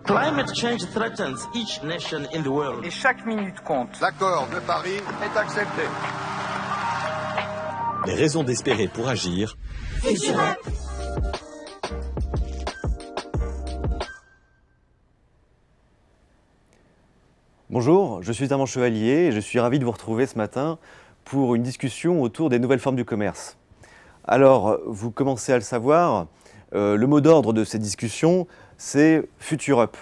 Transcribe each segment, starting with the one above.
Climate change threatens each nation in the world. Et chaque minute compte. L'accord de Paris est accepté. Les raisons d'espérer pour agir. FutureUp. Bonjour, je suis Armand Chevalier et je suis ravi de vous retrouver ce matin pour une discussion autour des nouvelles formes du commerce. Alors, vous commencez à le savoir, le mot d'ordre de cette discussion, c'est FutureUp.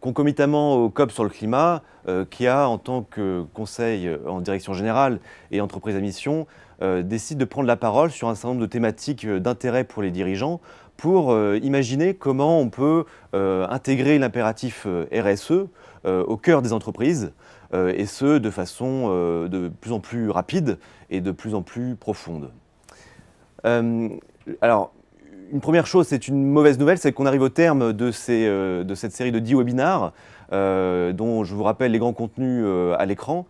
Concomitamment au COP sur le climat, Kia, en tant que conseil en direction générale et entreprise à mission, décide de prendre la parole sur un certain nombre de thématiques d'intérêt pour les dirigeants pour imaginer comment on peut intégrer l'impératif RSE au cœur des entreprises, et ce, de façon de plus en plus rapide et de plus en plus profonde. Alors, une première chose, c'est une mauvaise nouvelle, c'est qu'on arrive au terme de cette série de 10 webinars, dont je vous rappelle les grands contenus à l'écran,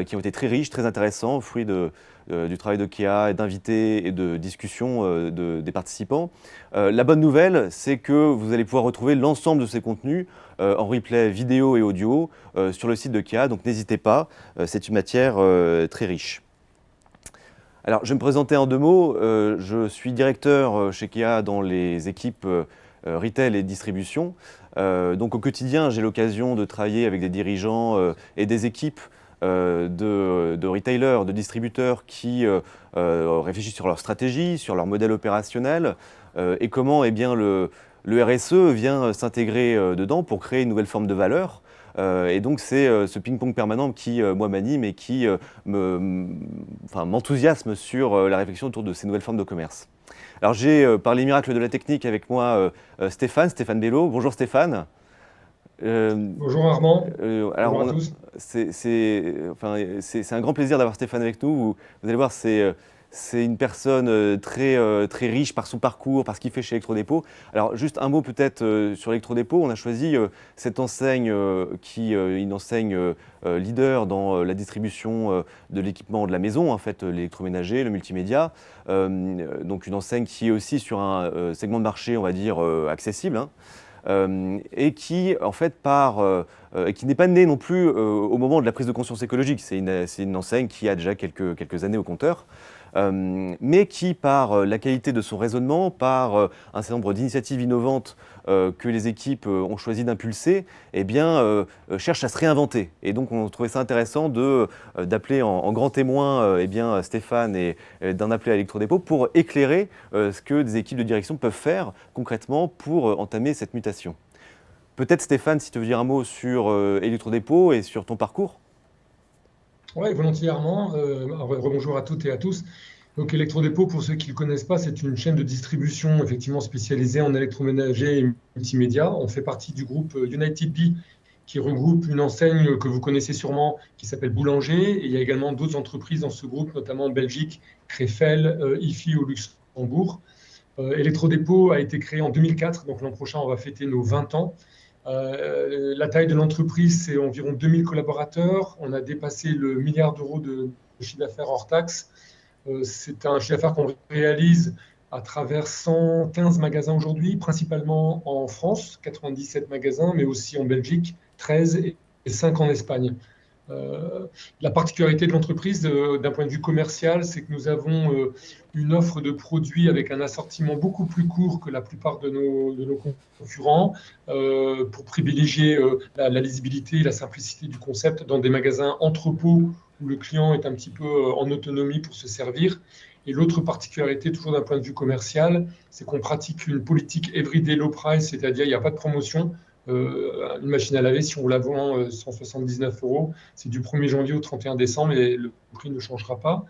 qui ont été très riches, très intéressants, fruits du travail de Kia, d'invités et de discussions des participants. La bonne nouvelle, c'est que vous allez pouvoir retrouver l'ensemble de ces contenus en replay vidéo et audio sur le site de Kia, donc n'hésitez pas, c'est une matière très riche. Alors, je vais me présenter en deux mots. Je suis directeur chez Kia dans les équipes retail et distribution. Donc, au quotidien, j'ai l'occasion de travailler avec des dirigeants et des équipes de retailers, de distributeurs qui réfléchissent sur leur stratégie, sur leur modèle opérationnel et comment le RSE vient s'intégrer dedans pour créer une nouvelle forme de valeur. Et donc c'est ce ping-pong permanent qui, moi, m'anime et qui m'enthousiasme sur la réflexion autour de ces nouvelles formes de commerce. Alors j'ai, par les miracles de la technique, avec moi Stéphane Bello. Bonjour Stéphane. Bonjour Armand. Alors, bonjour à tous. C'est un grand plaisir d'avoir Stéphane avec nous. Vous allez voir, c'est une personne très riche par son parcours, par ce qu'il fait chez Electrodépôt. Alors, juste un mot peut-être sur Electrodépôt. On a choisi cette enseigne qui est une enseigne leader dans la distribution de l'équipement de la maison, en fait, l'électroménager, le multimédia. Donc, une enseigne qui est aussi sur un segment de marché, on va dire, accessible, hein. Et qui, en fait, qui n'est pas née non plus au moment de la prise de conscience écologique. C'est une enseigne qui a déjà quelques années au compteur. Mais qui, par la qualité de son raisonnement, par un certain nombre d'initiatives innovantes que les équipes ont choisi d'impulser, cherche à se réinventer. Et donc, on trouvait ça intéressant d'appeler en grand témoin Stéphane et d'en appeler à Electrodépôt pour éclairer ce que des équipes de direction peuvent faire concrètement pour entamer cette mutation. Peut-être, Stéphane, si tu veux dire un mot sur Electrodépôt et sur ton parcours. Oui, volontiers Armand. Rebonjour à toutes et à tous. Donc Electrodépôt, pour ceux qui ne le connaissent pas, c'est une chaîne de distribution effectivement spécialisée en électroménager et multimédia. On fait partie du groupe United Bee qui regroupe une enseigne que vous connaissez sûrement qui s'appelle Boulanger. Et il y a également d'autres entreprises dans ce groupe, notamment en Belgique, Krefel, IFI au Luxembourg. Electrodépôt a été créé en 2004, donc l'an prochain on va fêter nos 20 ans. La taille de l'entreprise, c'est environ 2000 collaborateurs. On a dépassé le milliard d'euros de chiffre d'affaires hors taxe. C'est un chiffre d'affaires qu'on réalise à travers 115 magasins aujourd'hui, principalement en France, 97 magasins, mais aussi en Belgique, 13 et 5 en Espagne. La particularité de l'entreprise, d'un point de vue commercial, c'est que nous avons une offre de produits avec un assortiment beaucoup plus court que la plupart de nos concurrents pour privilégier la lisibilité et la simplicité du concept dans des magasins entrepôts où le client est un petit peu en autonomie pour se servir. Et l'autre particularité, toujours d'un point de vue commercial, c'est qu'on pratique une politique everyday low price, c'est-à-dire il n'y a pas de promotion. Une machine à laver, si on la vend 179 €, c'est du 1er janvier au 31 décembre et le prix ne changera pas.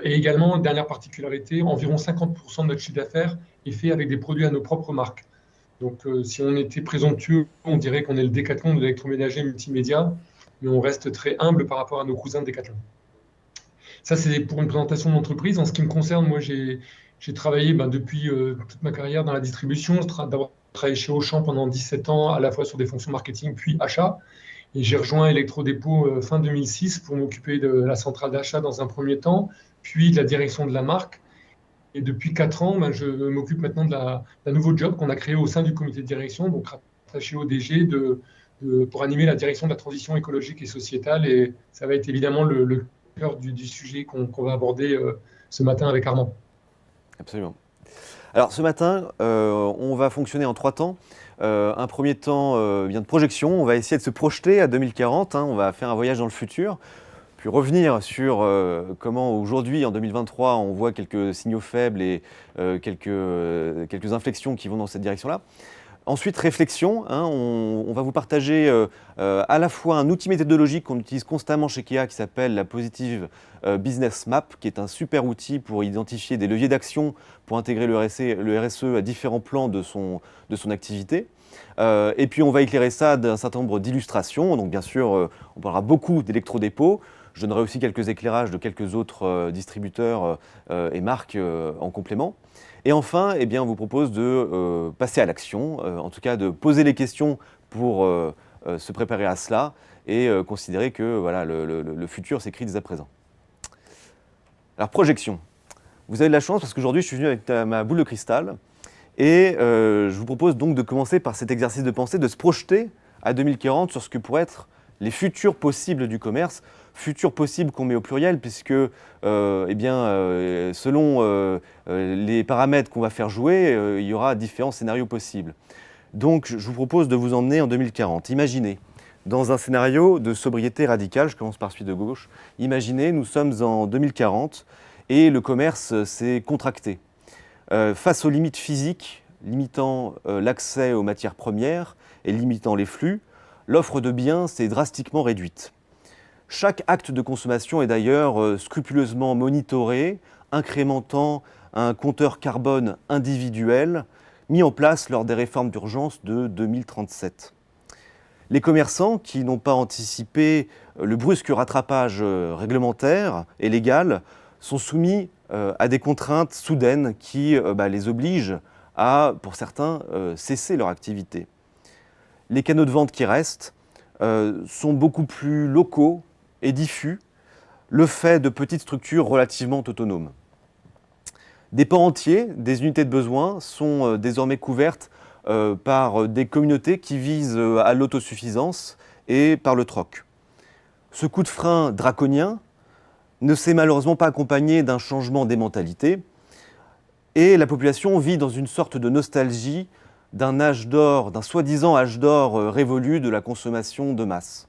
Et également, dernière particularité, environ 50% de notre chiffre d'affaires est fait avec des produits à nos propres marques. Donc, si on était présomptueux, on dirait qu'on est le Decathlon de l'électroménager multimédia, mais on reste très humble par rapport à nos cousins de Decathlon. Ça, c'est pour une présentation de l'entreprise. En ce qui me concerne, moi, j'ai travaillé depuis toute ma carrière dans la distribution. D'abord travaillé chez Auchan pendant 17 ans, à la fois sur des fonctions marketing puis achat. Et j'ai rejoint Electrodépôt fin 2006 pour m'occuper de la centrale d'achat dans un premier temps, puis de la direction de la marque. Et depuis 4 ans, je m'occupe maintenant d'un nouveau job qu'on a créé au sein du comité de direction, donc rattaché au DG pour animer la direction de la transition écologique et sociétale. Et ça va être évidemment le cœur du sujet qu'on va aborder ce matin avec Armand. Absolument. Alors ce matin, on va fonctionner en 3 temps. Un premier temps bien de projection, on va essayer de se projeter à 2040, on va faire un voyage dans le futur, puis revenir sur comment aujourd'hui, en 2023, on voit quelques signaux faibles et quelques inflexions qui vont dans cette direction-là. Ensuite, réflexion, on va vous partager à la fois un outil méthodologique qu'on utilise constamment chez Kea qui s'appelle la Positive Business Map, qui est un super outil pour identifier des leviers d'action pour intégrer le RSE à différents plans de son activité. Et puis on va éclairer ça d'un certain nombre d'illustrations. Donc bien sûr, on parlera beaucoup d'électrodépôts. Je donnerai aussi quelques éclairages de quelques autres distributeurs et marques en complément. Et enfin, eh bien, on vous propose de passer à l'action, en tout cas de poser les questions pour se préparer à cela et considérer que voilà, le futur s'écrit dès à présent. Alors, projection. Vous avez de la chance parce qu'aujourd'hui, je suis venu avec ma boule de cristal et je vous propose donc de commencer par cet exercice de pensée, de se projeter à 2040 sur ce que pourraient être les futurs possibles du commerce, futurs possibles qu'on met au pluriel, puisque selon les paramètres qu'on va faire jouer, il y aura différents scénarios possibles. Donc je vous propose de vous emmener en 2040. Imaginez, dans un scénario de sobriété radicale, je commence par celui de gauche, imaginez, nous sommes en 2040 et le commerce s'est contracté. Face aux limites physiques, limitant l'accès aux matières premières et limitant les flux, l'offre de biens s'est drastiquement réduite. Chaque acte de consommation est d'ailleurs scrupuleusement monitoré, incrémentant un compteur carbone individuel mis en place lors des réformes d'urgence de 2037. Les commerçants qui n'ont pas anticipé le brusque rattrapage réglementaire et légal sont soumis à des contraintes soudaines qui les obligent à, pour certains, cesser leur activité. Les canaux de vente qui restent sont beaucoup plus locaux et diffus, le fait de petites structures relativement autonomes. Des pans entiers, des unités de besoin sont désormais couvertes par des communautés qui visent à l'autosuffisance et par le troc. Ce coup de frein draconien ne s'est malheureusement pas accompagné d'un changement des mentalités et la population vit dans une sorte de nostalgie d'un âge d'or, d'un soi-disant âge d'or révolu de la consommation de masse.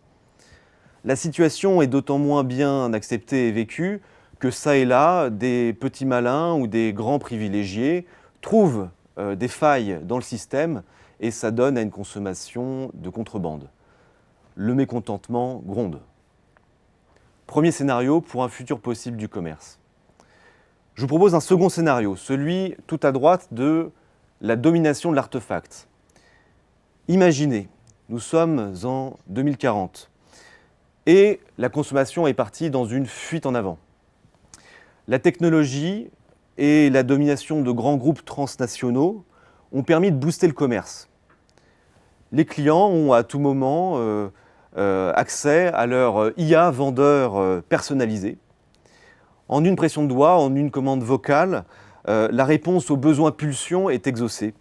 La situation est d'autant moins bien acceptée et vécue que ça et là, des petits malins ou des grands privilégiés trouvent des failles dans le système et ça donne à une consommation de contrebande. Le mécontentement gronde. Premier scénario pour un futur possible du commerce. Je vous propose un second scénario, celui tout à droite de la domination de l'artefact. Imaginez, nous sommes en 2040 et la consommation est partie dans une fuite en avant. La technologie et la domination de grands groupes transnationaux ont permis de booster le commerce. Les clients ont à tout moment accès à leur IA vendeur personnalisé. En une pression de doigt, en une commande vocale, la réponse aux besoins pulsions est exaucée.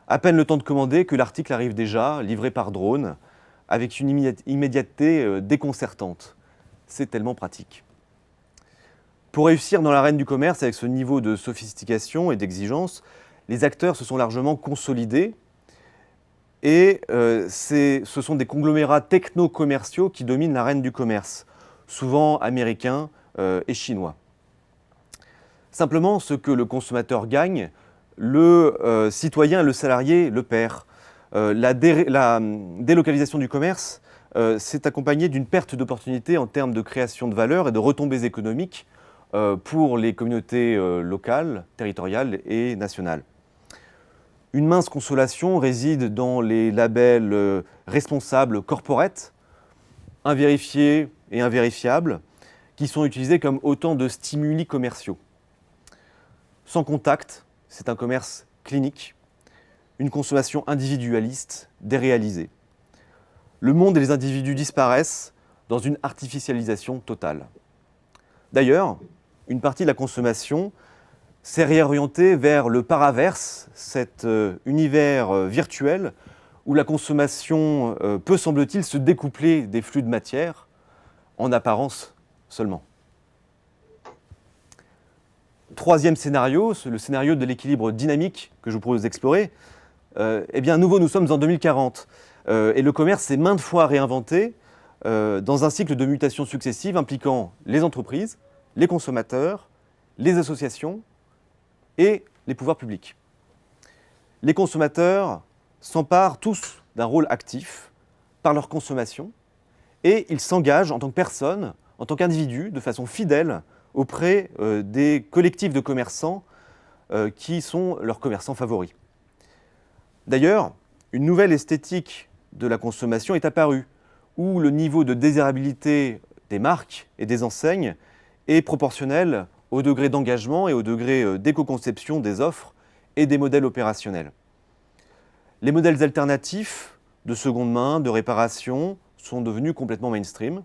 À peine le temps de commander que l'article arrive déjà, livré par drone, avec une immédiateté déconcertante. C'est tellement pratique. Pour réussir dans l'arène du commerce avec ce niveau de sophistication et d'exigence, les acteurs se sont largement consolidés et ce sont des conglomérats techno-commerciaux qui dominent l'arène du commerce, souvent américains et chinois. Simplement, ce que le consommateur gagne, le citoyen et le salarié le perd. La délocalisation du commerce s'est accompagnée d'une perte d'opportunités en termes de création de valeur et de retombées économiques pour les communautés locales, territoriales et nationales. Une mince consolation réside dans les labels responsables corporate, invérifiés et invérifiables, qui sont utilisés comme autant de stimuli commerciaux. Sans contact, c'est un commerce clinique, une consommation individualiste, déréalisée. Le monde et les individus disparaissent dans une artificialisation totale. D'ailleurs, une partie de la consommation s'est réorientée vers le paraverse, cet univers virtuel où la consommation peut, semble-t-il, se découpler des flux de matière, en apparence seulement. Troisième scénario, le scénario de l'équilibre dynamique que je vous propose d'explorer. Eh bien, à nouveau, nous sommes en 2040 et le commerce s'est maintes fois réinventé dans un cycle de mutations successives impliquant les entreprises, les consommateurs, les associations et les pouvoirs publics. Les consommateurs s'emparent tous d'un rôle actif par leur consommation et ils s'engagent en tant que personnes, en tant qu'individus, de façon fidèle auprès des collectifs de commerçants qui sont leurs commerçants favoris. D'ailleurs, une nouvelle esthétique de la consommation est apparue, où le niveau de désirabilité des marques et des enseignes est proportionnel au degré d'engagement et au degré d'éco-conception des offres et des modèles opérationnels. Les modèles alternatifs de seconde main, de réparation, sont devenus complètement mainstream,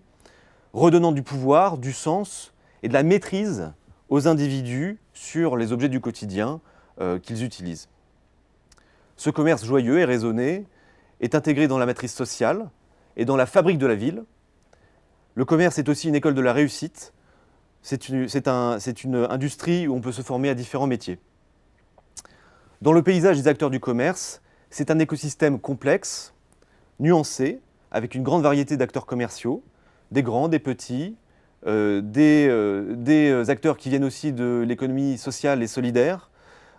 redonnant du pouvoir, du sens et de la maîtrise aux individus sur les objets du quotidien qu'ils utilisent. Ce commerce joyeux et raisonné est intégré dans la matrice sociale et dans la fabrique de la ville. Le commerce est aussi une école de la réussite. C'est une industrie où on peut se former à différents métiers. Dans le paysage des acteurs du commerce, c'est un écosystème complexe, nuancé, avec une grande variété d'acteurs commerciaux, des grands, des petits, des acteurs qui viennent aussi de l'économie sociale et solidaire.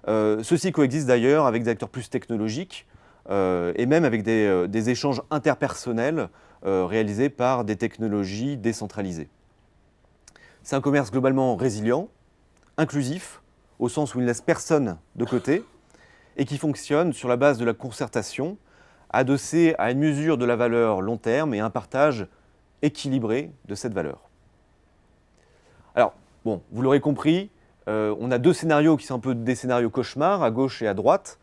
Ceux-ci coexistent d'ailleurs avec des acteurs plus technologiques et même avec des échanges interpersonnels réalisés par des technologies décentralisées. C'est un commerce globalement résilient, inclusif, au sens où il ne laisse personne de côté, et qui fonctionne sur la base de la concertation, adossé à une mesure de la valeur long terme et un partage équilibré de cette valeur. Alors, bon, vous l'aurez compris, on a deux scénarios qui sont un peu des scénarios cauchemars, à gauche et à droite,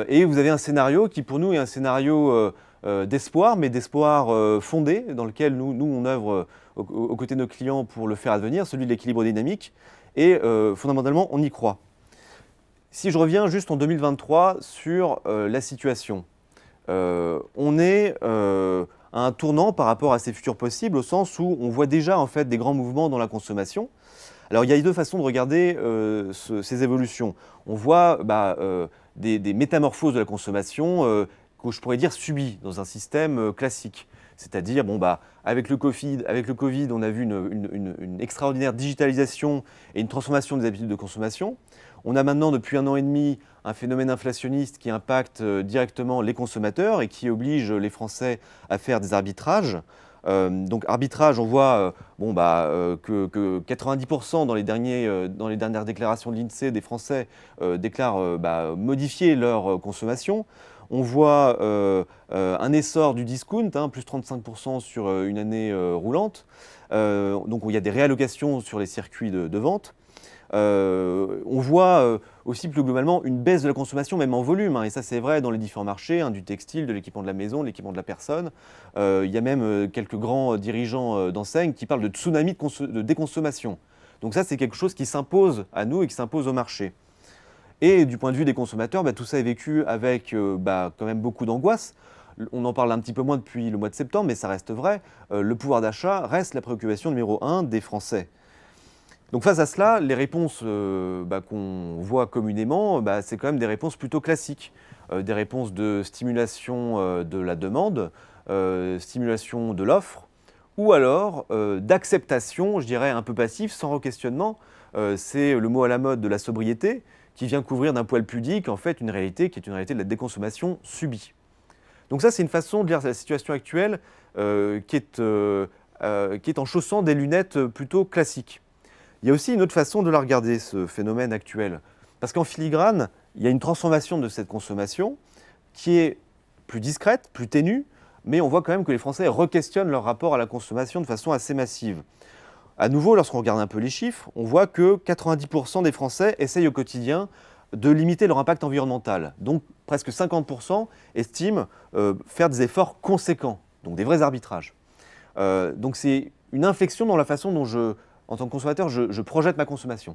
et vous avez un scénario qui pour nous est un scénario d'espoir, mais d'espoir fondé, dans lequel nous on œuvre aux côtés de nos clients pour le faire advenir, celui de l'équilibre dynamique, et fondamentalement on y croit. Si je reviens juste en 2023 sur la situation, on est à un tournant par rapport à ces futurs possibles, au sens où on voit déjà en fait des grands mouvements dans la consommation. Alors il y a deux façons de regarder ces évolutions. On voit des métamorphoses de la consommation que je pourrais dire subies dans un système classique. C'est-à-dire, avec le Covid, on a vu une extraordinaire digitalisation et une transformation des habitudes de consommation. On a maintenant, depuis 1 an et demi, un phénomène inflationniste qui impacte directement les consommateurs et qui oblige les Français à faire des arbitrages. Donc arbitrage, on voit que 90% dans les dernières déclarations de l'INSEE des Français déclarent modifier leur consommation. On voit un essor du discount, plus 35% sur une année roulante. Donc il y a des réallocations sur les circuits de vente. On voit aussi plus globalement une baisse de la consommation, même en volume, et ça c'est vrai dans les différents marchés, du textile, de l'équipement de la maison, de l'équipement de la personne. Il y a même quelques grands dirigeants d'enseignes qui parlent de tsunami de déconsommation. Donc ça c'est quelque chose qui s'impose à nous et qui s'impose au marché. Et du point de vue des consommateurs, tout ça est vécu avec quand même beaucoup d'angoisse. On en parle un petit peu moins depuis le mois de septembre, mais ça reste vrai. Le pouvoir d'achat reste la préoccupation numéro 1 des Français. Donc face à cela, les réponses qu'on voit communément, c'est quand même des réponses plutôt classiques. Des réponses de stimulation de la demande, stimulation de l'offre, ou alors d'acceptation, je dirais un peu passive, sans re-questionnement. C'est le mot à la mode de la sobriété, qui vient couvrir d'un poil pudique en fait une réalité qui est une réalité de la déconsommation subie. Donc ça c'est une façon de lire la situation actuelle qui est en chaussant des lunettes plutôt classiques. Il y a aussi une autre façon de la regarder, ce phénomène actuel. Parce qu'en filigrane, il y a une transformation de cette consommation qui est plus discrète, plus ténue, mais on voit quand même que les Français re-questionnent leur rapport à la consommation de façon assez massive. À nouveau, lorsqu'on regarde un peu les chiffres, on voit que 90% des Français essayent au quotidien de limiter leur impact environnemental. Donc presque 50% estiment faire des efforts conséquents, donc des vrais arbitrages. Donc c'est une inflexion dans la façon dont en tant que consommateur, je projette ma consommation.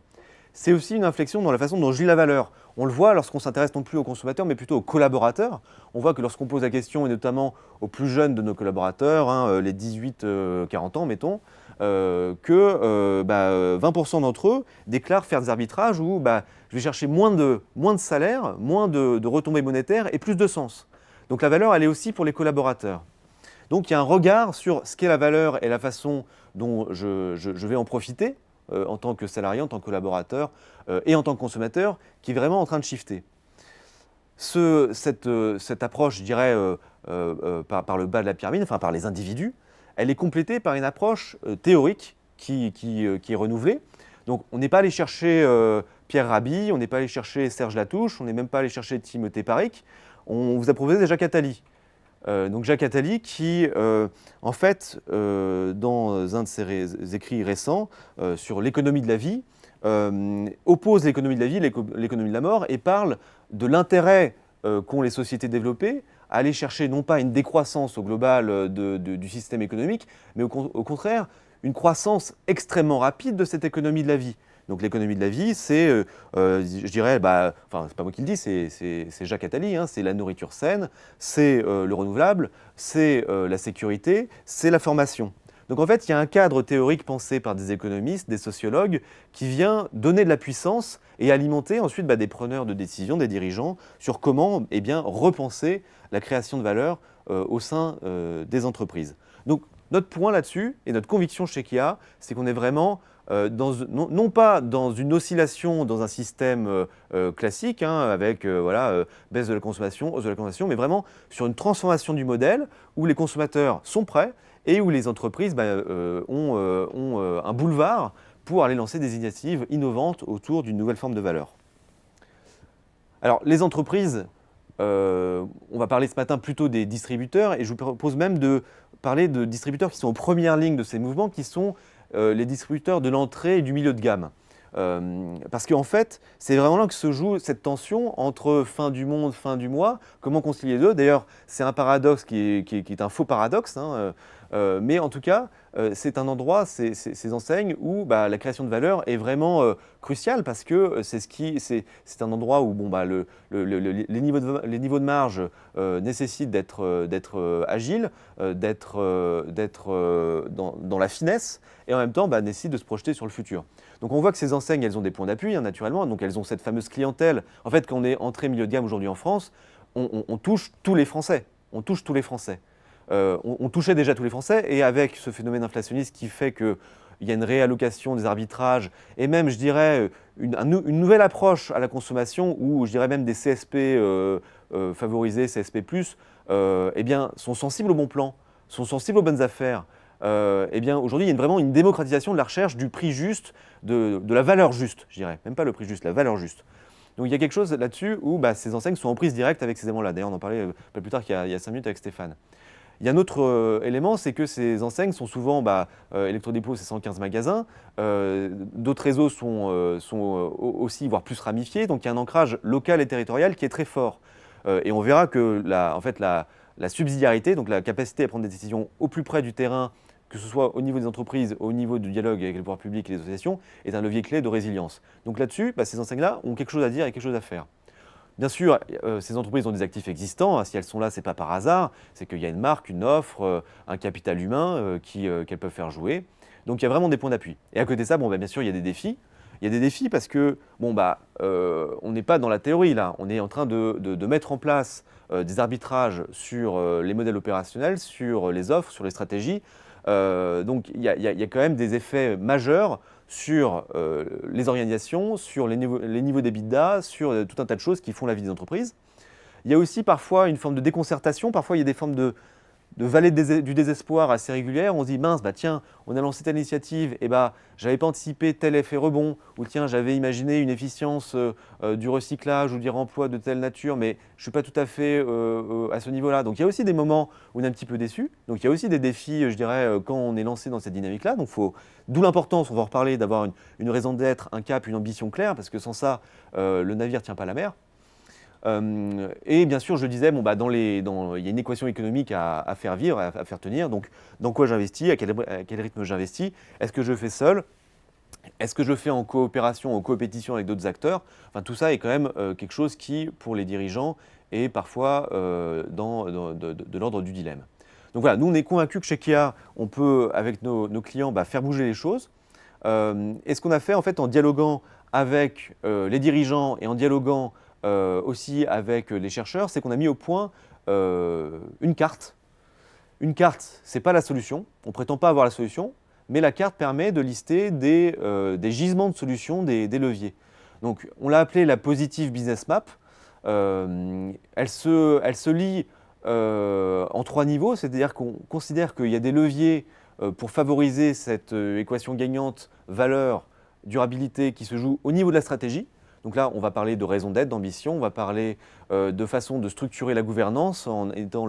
c'est aussi une inflexion dans la façon dont je lis la valeur. On le voit lorsqu'on s'intéresse non plus aux consommateurs, mais plutôt aux collaborateurs. On voit que lorsqu'on pose la question, et notamment aux plus jeunes de nos collaborateurs, hein, les 18-40 ans, mettons, que 20% d'entre eux déclarent faire des arbitrages où je vais chercher moins de salaire, moins de retombées monétaires et plus de sens. Donc la valeur, elle est aussi pour les collaborateurs. Donc il y a un regard sur ce qu'est la valeur et la façon dont je vais en profiter en tant que salarié, en tant que collaborateur et en tant que consommateur, qui est vraiment en train de shifter. Cette approche, je dirais, par le bas de la pyramide, enfin par les individus, elle est complétée par une approche théorique qui est renouvelée. Donc on n'est pas allé chercher Pierre Rabhi, on n'est pas allé chercher Serge Latouche, on n'est même pas allé chercher Timothée Paric, on vous a proposé Jacques Attali. Donc Jacques Attali qui, en fait, dans un de ses écrits récents sur l'économie de la vie, oppose l'économie de la vie, l'économie de la mort, et parle de l'intérêt qu'ont les sociétés développées à aller chercher non pas une décroissance au global du système économique, mais au contraire une croissance extrêmement rapide de cette économie de la vie. Donc l'économie de la vie, c'est, je dirais, enfin c'est pas moi qui le dis, c'est Jacques Attali, hein, c'est la nourriture saine, c'est le renouvelable, c'est la sécurité, c'est la formation. Donc en fait, il y a un cadre théorique pensé par des économistes, des sociologues, qui vient donner de la puissance et alimenter ensuite des preneurs de décision, des dirigeants, sur comment repenser la création de valeur au sein des entreprises. Donc notre point là-dessus et notre conviction chez Kia, c'est qu'on est vraiment non pas dans une oscillation dans un système classique, hein, avec baisse de la consommation, hausse de la consommation, mais vraiment sur une transformation du modèle où les consommateurs sont prêts et où les entreprises ont un boulevard pour aller lancer des initiatives innovantes autour d'une nouvelle forme de valeur. Alors les entreprises, on va parler ce matin plutôt des distributeurs, et je vous propose même de parler de distributeurs qui sont en première ligne de ces mouvements, qui sont les distributeurs de l'entrée et du milieu de gamme. Parce qu'en fait, c'est vraiment là que se joue cette tension entre fin du monde, fin du mois, comment concilier les deux. D'ailleurs, c'est un paradoxe qui est un faux paradoxe, hein, mais en tout cas, c'est un endroit, ces enseignes, où la création de valeur est vraiment cruciale, parce que c'est un endroit où les niveaux de marge nécessitent d'être agiles, d'être dans la finesse, et en même temps nécessitent de se projeter sur le futur. Donc on voit que ces enseignes, elles ont des points d'appui, hein, naturellement, donc elles ont cette fameuse clientèle. En fait, quand on est entrée milieu de gamme aujourd'hui en France, on touche tous les Français. On touche tous les Français. On touchait déjà tous les Français, et avec ce phénomène inflationniste qui fait qu'il y a une réallocation des arbitrages, et même, je dirais, une nouvelle approche à la consommation, où je dirais même des CSP favorisés, CSP+, sont sensibles au bon plan, sont sensibles aux bonnes affaires. Aujourd'hui, il y a vraiment une démocratisation de la recherche du prix juste, de la valeur juste, je dirais. Même pas le prix juste, la valeur juste. Donc il y a quelque chose là-dessus où ces enseignes sont en prise directe avec ces éléments-là. D'ailleurs, on en parlait un peu plus tard qu'il y a 5 minutes avec Stéphane. Il y a un autre élément, c'est que ces enseignes sont souvent, Electrodépôt, c'est 115 magasins. D'autres réseaux sont aussi, voire plus ramifiés. Donc il y a un ancrage local et territorial qui est très fort. Et on verra que la subsidiarité, donc la capacité à prendre des décisions au plus près du terrain, que ce soit au niveau des entreprises, au niveau du dialogue avec les pouvoirs publics et les associations, est un levier clé de résilience. Donc là-dessus, ces enseignes-là ont quelque chose à dire et quelque chose à faire. Bien sûr, ces entreprises ont des actifs existants. Hein, si elles sont là, ce n'est pas par hasard. C'est qu'il y a une marque, une offre, un capital humain qu'elles peuvent faire jouer. Donc il y a vraiment des points d'appui. Et à côté de ça, bien sûr, il y a des défis. Il y a des défis parce que on n'est pas dans la théorie là. On est en train de mettre en place des arbitrages sur les modèles opérationnels, sur les offres, sur les stratégies. Donc il y a quand même des effets majeurs sur les organisations, sur les niveaux d'EBITDA, sur tout un tas de choses qui font la vie des entreprises. Il y a aussi parfois une forme de déconcertation, parfois il y a des formes de vallée du désespoir assez régulières. On se dit, mince, tiens, on a lancé telle initiative, et j'avais pas anticipé tel effet rebond, ou tiens, j'avais imaginé une efficience du recyclage ou du remploi de telle nature, mais je ne suis pas tout à fait à ce niveau-là. Donc il y a aussi des moments où on est un petit peu déçu. Donc il y a aussi des défis, je dirais, quand on est lancé dans cette dynamique-là. Donc d'où l'importance, on va en reparler, d'avoir une raison d'être, un cap, une ambition claire, parce que sans ça, le navire ne tient pas la mer. Et bien sûr, je le disais, il y a une équation économique à faire vivre, à faire tenir. Donc, dans quoi j'investis, à quel rythme j'investis, est-ce que je fais seul, Est-ce que je le fais en coopération, en coopétition avec d'autres acteurs? Enfin, tout ça est quand même quelque chose qui, pour les dirigeants, est parfois de l'ordre du dilemme. Donc voilà, nous on est convaincus que chez Kia, on peut, avec nos clients, faire bouger les choses. Et ce qu'on a fait en fait en dialoguant avec les dirigeants et en dialoguant aussi avec les chercheurs, c'est qu'on a mis au point une carte. Une carte, ce n'est pas la solution, on ne prétend pas avoir la solution, mais la carte permet de lister des gisements de solutions, des leviers. Donc on l'a appelée la Positive Business Map. Elle se lie en 3 niveaux, c'est-à-dire qu'on considère qu'il y a des leviers pour favoriser cette équation gagnante valeur, durabilité qui se joue au niveau de la stratégie. Donc là, on va parler de raison d'être, d'ambition, on va parler de façon de structurer la gouvernance en étant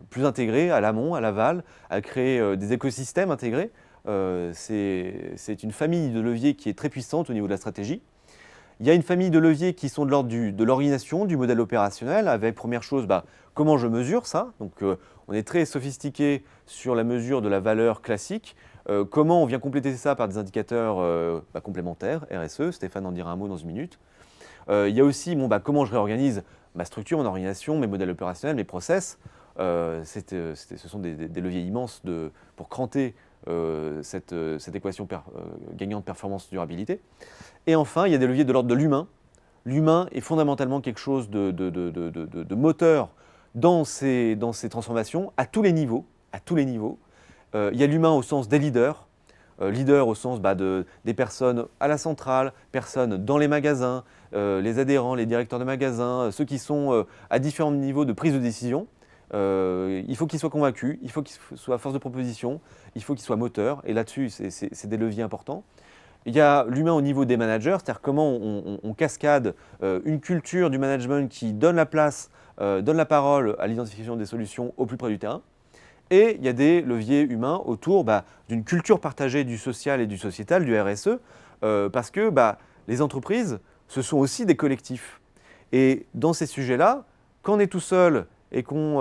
plus intégré à l'amont, à l'aval, à créer des écosystèmes intégrés. C'est une famille de leviers qui est très puissante au niveau de la stratégie. Il y a une famille de leviers qui sont de l'ordre de l'organisation, du modèle opérationnel, avec première chose, comment je mesure ça. Donc on est très sophistiqué sur la mesure de la valeur classique. Comment on vient compléter ça par des indicateurs complémentaires, RSE, Stéphane en dira un mot dans une minute. Il y a aussi comment je réorganise ma structure, mon organisation, mes modèles opérationnels, mes process. Ce sont des leviers immenses pour cranter cette équation gagnante performance-durabilité. Et enfin, il y a des leviers de l'ordre de l'humain. L'humain est fondamentalement quelque chose de moteur dans ces transformations à tous les niveaux. Il y a l'humain au sens des leaders, leaders au sens des personnes à la centrale, personnes dans les magasins, les adhérents, les directeurs de magasins, ceux qui sont à différents niveaux de prise de décision. Il faut qu'ils soient convaincus, il faut qu'ils soient force de proposition, il faut qu'ils soient moteurs. Et là-dessus, c'est des leviers importants. Il y a l'humain au niveau des managers, c'est-à-dire comment on cascade une culture du management qui donne la place, donne la parole à l'identification des solutions au plus près du terrain. Et il y a des leviers humains autour d'une culture partagée du social et du sociétal, du RSE, parce que les entreprises, ce sont aussi des collectifs. Et dans ces sujets-là, quand on est tout seul et qu'on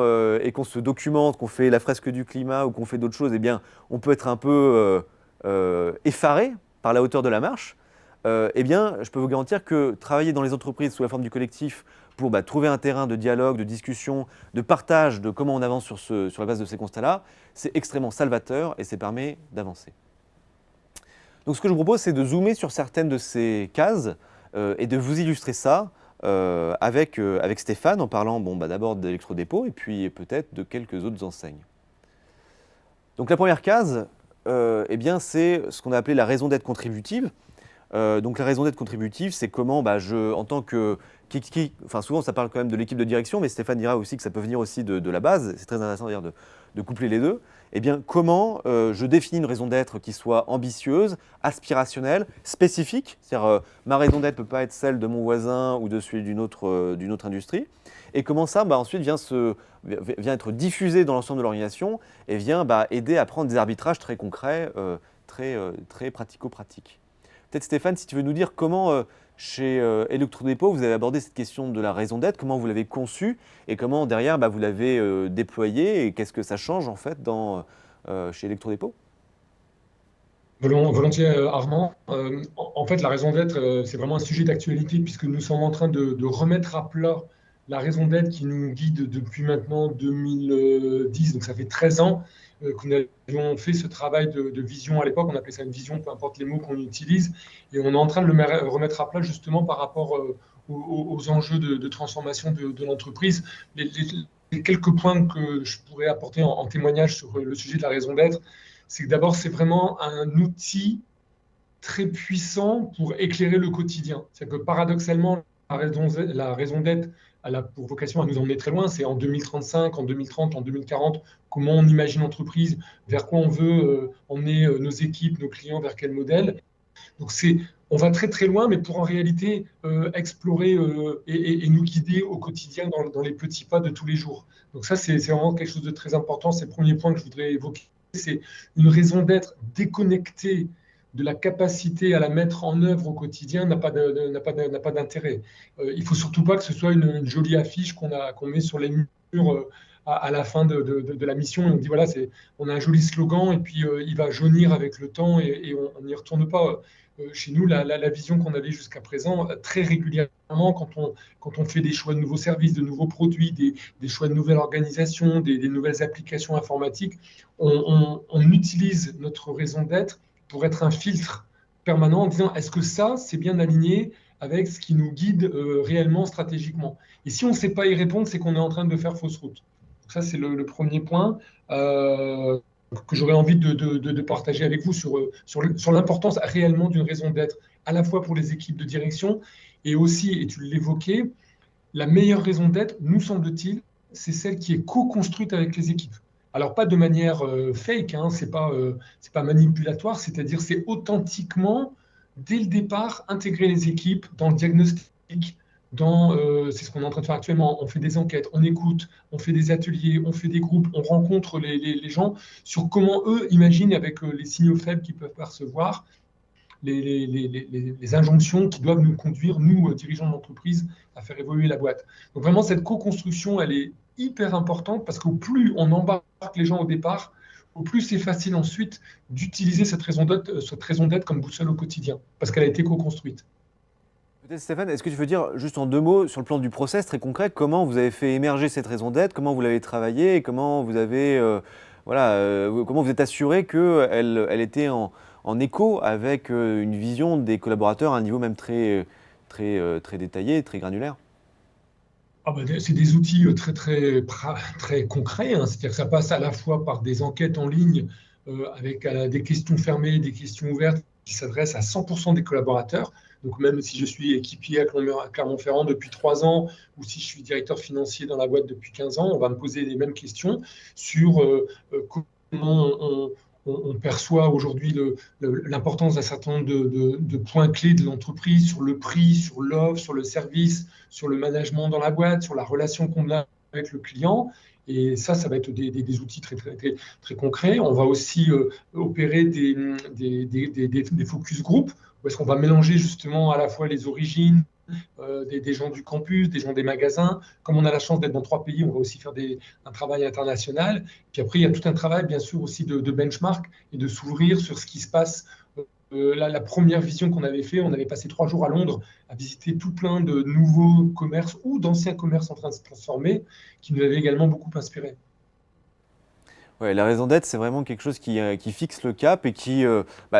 se documente, qu'on fait la fresque du climat ou qu'on fait d'autres choses, eh bien, on peut être un peu effaré par la hauteur de la marche. Eh bien, je peux vous garantir que travailler dans les entreprises sous la forme du collectif pour trouver un terrain de dialogue, de discussion, de partage de comment on avance sur la base de ces constats-là, c'est extrêmement salvateur et ça permet d'avancer. Donc ce que je vous propose, c'est de zoomer sur certaines de ces cases et de vous illustrer ça avec Stéphane en parlant d'abord d'Electrodépôt et puis peut-être de quelques autres enseignes. Donc la première case, eh bien, c'est ce qu'on a appelé la raison d'être contributive. Donc la raison d'être contributive, c'est comment en tant que souvent ça parle quand même de l'équipe de direction, mais Stéphane dira aussi que ça peut venir aussi de la base, c'est très intéressant d'ailleurs de coupler les deux. Eh bien, comment je définis une raison d'être qui soit ambitieuse, aspirationnelle, spécifique, c'est-à-dire ma raison d'être ne peut pas être celle de mon voisin ou de celui d'une autre industrie, et comment ça ensuite vient être diffusé dans l'ensemble de l'organisation et vient aider à prendre des arbitrages très concrets, très pratico-pratiques. Peut-être Stéphane, si tu veux nous dire comment chez Electrodépôt, vous avez abordé cette question de la raison d'être, comment vous l'avez conçue et comment derrière vous l'avez déployée et qu'est-ce que ça change en fait chez Electrodépôt? Volontiers, Armand. En fait, la raison d'être, c'est vraiment un sujet d'actualité puisque nous sommes en train de remettre à plat la raison d'être qui nous guide depuis maintenant 2010, donc ça fait 13 ans que nous avions fait ce travail de vision à l'époque. On appelait ça une vision, peu importe les mots qu'on utilise. Et on est en train de le remettre à plat justement par rapport aux enjeux de transformation de l'entreprise. Les quelques points que je pourrais apporter en témoignage sur le sujet de la raison d'être, c'est que d'abord, c'est vraiment un outil très puissant pour éclairer le quotidien. C'est-à-dire que paradoxalement, la raison d'être, elle a pour vocation à nous emmener très loin. C'est en 2035, en 2030, en 2040, comment on imagine l'entreprise, vers quoi on veut emmener nos équipes, nos clients, vers quel modèle. Donc on va très très loin, mais pour en réalité explorer et nous guider au quotidien dans les petits pas de tous les jours. Donc ça, c'est vraiment quelque chose de très important. C'est le premier point que je voudrais évoquer. C'est une raison d'être déconnectée de la capacité à la mettre en œuvre au quotidien n'a pas d'intérêt. Il ne faut surtout pas que ce soit une jolie affiche qu'on met sur les murs à la fin de la mission. On dit, voilà, on a un joli slogan et puis il va jaunir avec le temps et on n'y retourne pas. Chez nous, la vision qu'on avait jusqu'à présent, très régulièrement, quand on fait des choix de nouveaux services, de nouveaux produits, des choix de nouvelles organisations, des nouvelles applications informatiques, on utilise notre raison d'être pour être un filtre permanent en disant est-ce que ça, c'est bien aligné avec ce qui nous guide réellement stratégiquement. Et si on ne sait pas y répondre, c'est qu'on est en train de faire fausse route. Donc ça, c'est le premier point que j'aurais envie de partager avec vous sur l'importance réellement d'une raison d'être, à la fois pour les équipes de direction et aussi, et tu l'évoquais, la meilleure raison d'être, nous semble-t-il, c'est celle qui est co-construite avec les équipes. Alors, pas de manière fake, hein, c'est pas manipulatoire, c'est-à-dire c'est authentiquement, dès le départ, intégrer les équipes dans le diagnostic, c'est ce qu'on est en train de faire actuellement. On fait des enquêtes, on écoute, on fait des ateliers, on fait des groupes, on rencontre les gens sur comment eux imaginent, avec les signaux faibles qu'ils peuvent percevoir, les injonctions qui doivent nous conduire, nous, dirigeants d'entreprise, à faire évoluer la boîte. Donc vraiment, cette co-construction, elle est hyper importante parce qu'au plus on embarque les gens au départ, au plus c'est facile ensuite d'utiliser cette raison d'être comme boussole au quotidien, parce qu'elle a été co-construite. Peut-être Stéphane, est-ce que tu veux dire juste en 2 mots, sur le plan du process très concret, comment vous avez fait émerger cette raison d'être, comment vous l'avez travaillée et comment vous avez, comment vous êtes assuré qu'elle était en écho avec une vision des collaborateurs à un niveau même très détaillé, très granulaire? C'est des outils très concrets, hein. C'est-à-dire que ça passe à la fois par des enquêtes en ligne avec des questions fermées, des questions ouvertes qui s'adressent à 100% des collaborateurs. Donc même si je suis équipier à Clermont-Ferrand depuis 3 ans ou si je suis directeur financier dans la boîte depuis 15 ans, on va me poser les mêmes questions sur comment on perçoit aujourd'hui l'importance d'un certain nombre de points clés de l'entreprise, sur le prix, sur l'offre, sur le service, sur le management dans la boîte, sur la relation qu'on a avec le client. Et ça va être des outils très concrets. On va aussi opérer des focus group, où est-ce qu'on va mélanger justement à la fois les origines, des gens du campus, des gens des magasins. Comme on a la chance d'être dans 3 pays, on va aussi faire un travail international. Puis après, il y a tout un travail, bien sûr, aussi de benchmark et de s'ouvrir sur ce qui se passe. La première vision qu'on avait fait, on avait passé 3 jours à Londres à visiter tout plein de nouveaux commerces ou d'anciens commerces en train de se transformer, qui nous avaient également beaucoup inspiré. Ouais, la raison d'être, c'est vraiment quelque chose qui fixe le cap et qui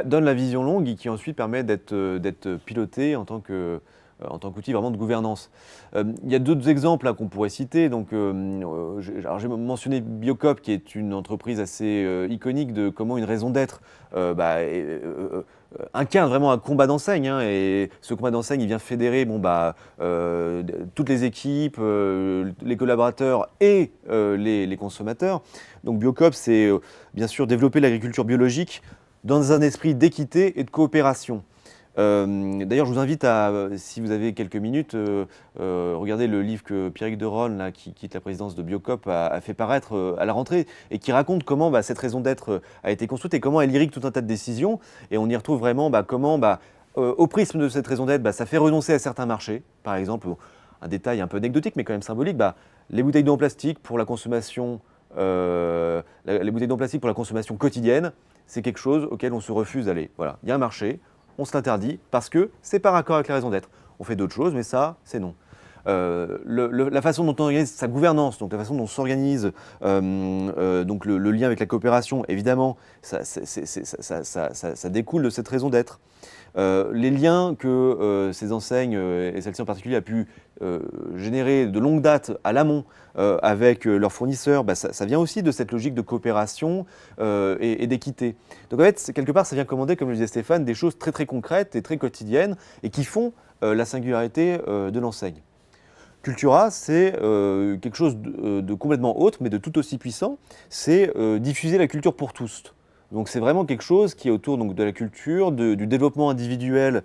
donne la vision longue et qui ensuite permet d'être piloté en tant qu'outil vraiment de gouvernance. Il y a d'autres exemples là, qu'on pourrait citer. Donc, j'ai mentionné Biocop, qui est une entreprise assez iconique de comment une raison d'être incarne vraiment un combat d'enseigne, hein, et ce combat d'enseigne, il vient fédérer toutes les équipes, les collaborateurs et les consommateurs. Donc Biocop, c'est bien sûr développer l'agriculture biologique dans un esprit d'équité et de coopération. D'ailleurs, je vous invite à, si vous avez quelques minutes, regarder le livre que Pierrick Deronne, là, qui quitte la présidence de Biocop, a fait paraître à la rentrée et qui raconte comment cette raison d'être a été construite et comment elle irrigue tout un tas de décisions. Et on y retrouve vraiment comment, au prisme de cette raison d'être, ça fait renoncer à certains marchés. Par exemple, un détail un peu anecdotique mais quand même symbolique, les bouteilles d'eau en plastique pour la consommation, les bouteilles d'eau en plastique pour la consommation quotidienne, c'est quelque chose auquel on se refuse d'aller. Voilà, il y a un marché. On se l'interdit parce que c'est par accord avec la raison d'être. On fait d'autres choses, mais ça, c'est non. La façon dont on organise sa gouvernance, donc la façon dont on s'organise, donc le lien avec la coopération, évidemment, ça découle de cette raison d'être. Les liens que ces enseignes, et celle-ci en particulier, a pu générer de longue date à l'amont avec leurs fournisseurs, ça vient aussi de cette logique de coopération et d'équité. Donc en fait, quelque part, ça vient commander, comme le disait Stéphane, des choses très très concrètes et très quotidiennes et qui font la singularité de l'enseigne. Cultura, c'est quelque chose de complètement autre, mais de tout aussi puissant, c'est diffuser la culture pour tous. Donc c'est vraiment quelque chose qui est autour donc, de la culture, du développement individuel,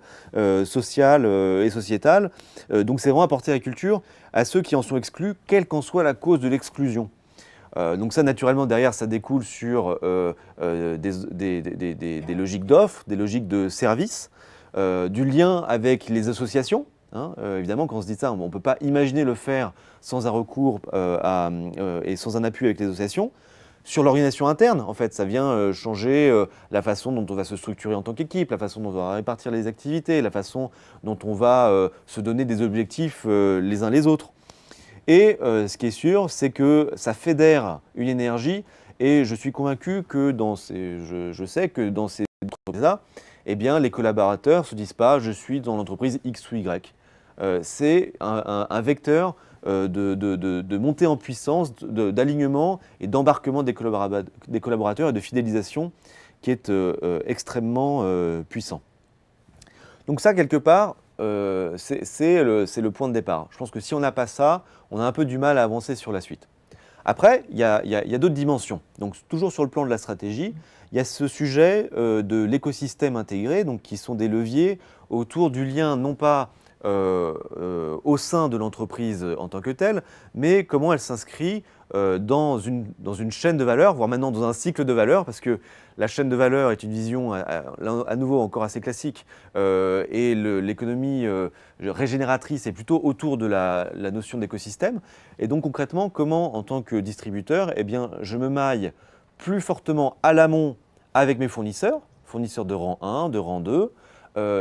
social et sociétal. Donc c'est vraiment apporter la culture à ceux qui en sont exclus, quelle qu'en soit la cause de l'exclusion. Donc ça, naturellement, derrière, ça découle sur des logiques d'offres, des logiques de services, du lien avec les associations. hein. Évidemment, quand on se dit ça, on ne peut pas imaginer le faire sans un recours et sans un appui avec les associations. Sur l'organisation interne, en fait, ça vient changer la façon dont on va se structurer en tant qu'équipe, la façon dont on va répartir les activités, la façon dont on va se donner des objectifs les uns les autres. Et ce qui est sûr, c'est que ça fédère une énergie et je suis convaincu que je sais que dans ces entreprises-là, eh bien, les collaborateurs ne se disent pas « je suis dans l'entreprise X ou Y ». C'est un vecteur de montée en puissance, d'alignement et d'embarquement des collaborateurs et de fidélisation qui est extrêmement puissant. Donc ça, quelque part, c'est le point de départ. Je pense que si on n'a pas ça, on a un peu du mal à avancer sur la suite. Après, il y a d'autres dimensions. Donc toujours sur le plan de la stratégie, il y a ce sujet de l'écosystème intégré, donc qui sont des leviers autour du lien non pas au sein de l'entreprise en tant que telle, mais comment elle s'inscrit dans une chaîne de valeur, voire maintenant dans un cycle de valeur, parce que la chaîne de valeur est une vision à nouveau encore assez classique, et l'économie régénératrice est plutôt autour de la notion d'écosystème. Et donc concrètement, comment en tant que distributeur, eh bien, je me maille plus fortement à l'amont avec mes fournisseurs de rang 1, de rang 2,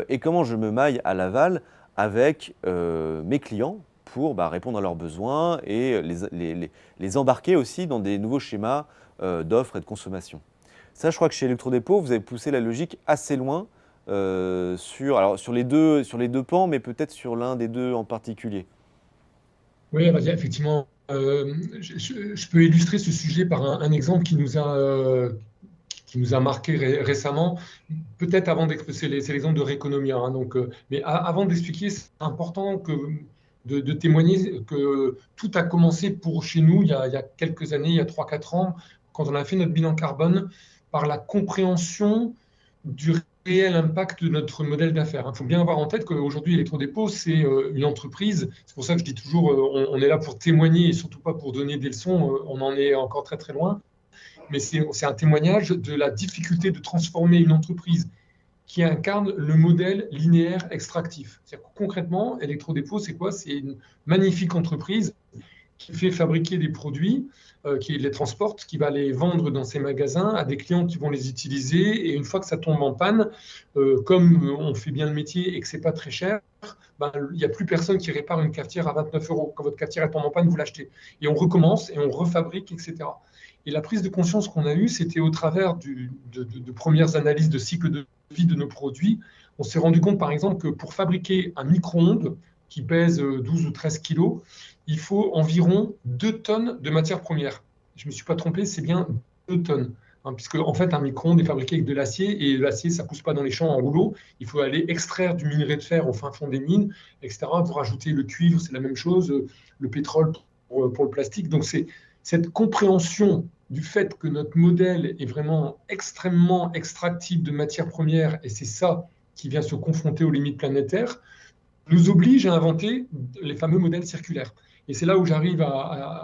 et comment je me maille à l'aval avec mes clients pour répondre à leurs besoins et les embarquer aussi dans des nouveaux schémas d'offres et de consommation. Ça, je crois que chez Electrodépôt, vous avez poussé la logique assez loin sur les deux pans, mais peut-être sur l'un des deux en particulier. Oui, effectivement, je peux illustrer ce sujet par un exemple qui nous a marqué récemment. Peut-être avant c'est l'exemple de Reconomia. Hein, mais avant d'expliquer, c'est important de témoigner que tout a commencé chez nous il y a quelques années, il y a 3-4 ans, quand on a fait notre bilan carbone, par la compréhension du réel impact de notre modèle d'affaires. Il faut bien avoir en tête qu'aujourd'hui, Electrodépôt, c'est une entreprise. C'est pour ça que je dis toujours, on est là pour témoigner et surtout pas pour donner des leçons. On en est encore très très loin. Mais c'est un témoignage de la difficulté de transformer une entreprise qui incarne le modèle linéaire extractif. C'est-à-dire que concrètement, Electrodépôt, c'est quoi? C'est une magnifique entreprise qui fait fabriquer des produits, qui les transporte, qui va les vendre dans ses magasins à des clients qui vont les utiliser. Et une fois que ça tombe en panne, comme on fait bien le métier et que ce n'est pas très cher, il n'y a plus personne qui répare une cafetière à 29 €. Quand votre cafetière tombe en panne, vous l'achetez. Et on recommence et on refabrique, etc. Et la prise de conscience qu'on a eue, c'était au travers de premières analyses de cycle de vie de nos produits. On s'est rendu compte, par exemple, que pour fabriquer un micro-ondes qui pèse 12 ou 13 kilos, il faut environ 2 tonnes de matières premières. Je ne me suis pas trompé, c'est bien 2 tonnes. Hein, puisque, en fait, un micro-ondes est fabriqué avec de l'acier, et l'acier, ça ne pousse pas dans les champs en rouleau. Il faut aller extraire du minerai de fer au fin fond des mines, etc. Pour ajouter le cuivre, c'est la même chose, le pétrole pour le plastique. Donc, c'est cette compréhension du fait que notre modèle est vraiment extrêmement extractif de matières premières, et c'est ça qui vient se confronter aux limites planétaires, nous oblige à inventer les fameux modèles circulaires. Et c'est là où j'arrive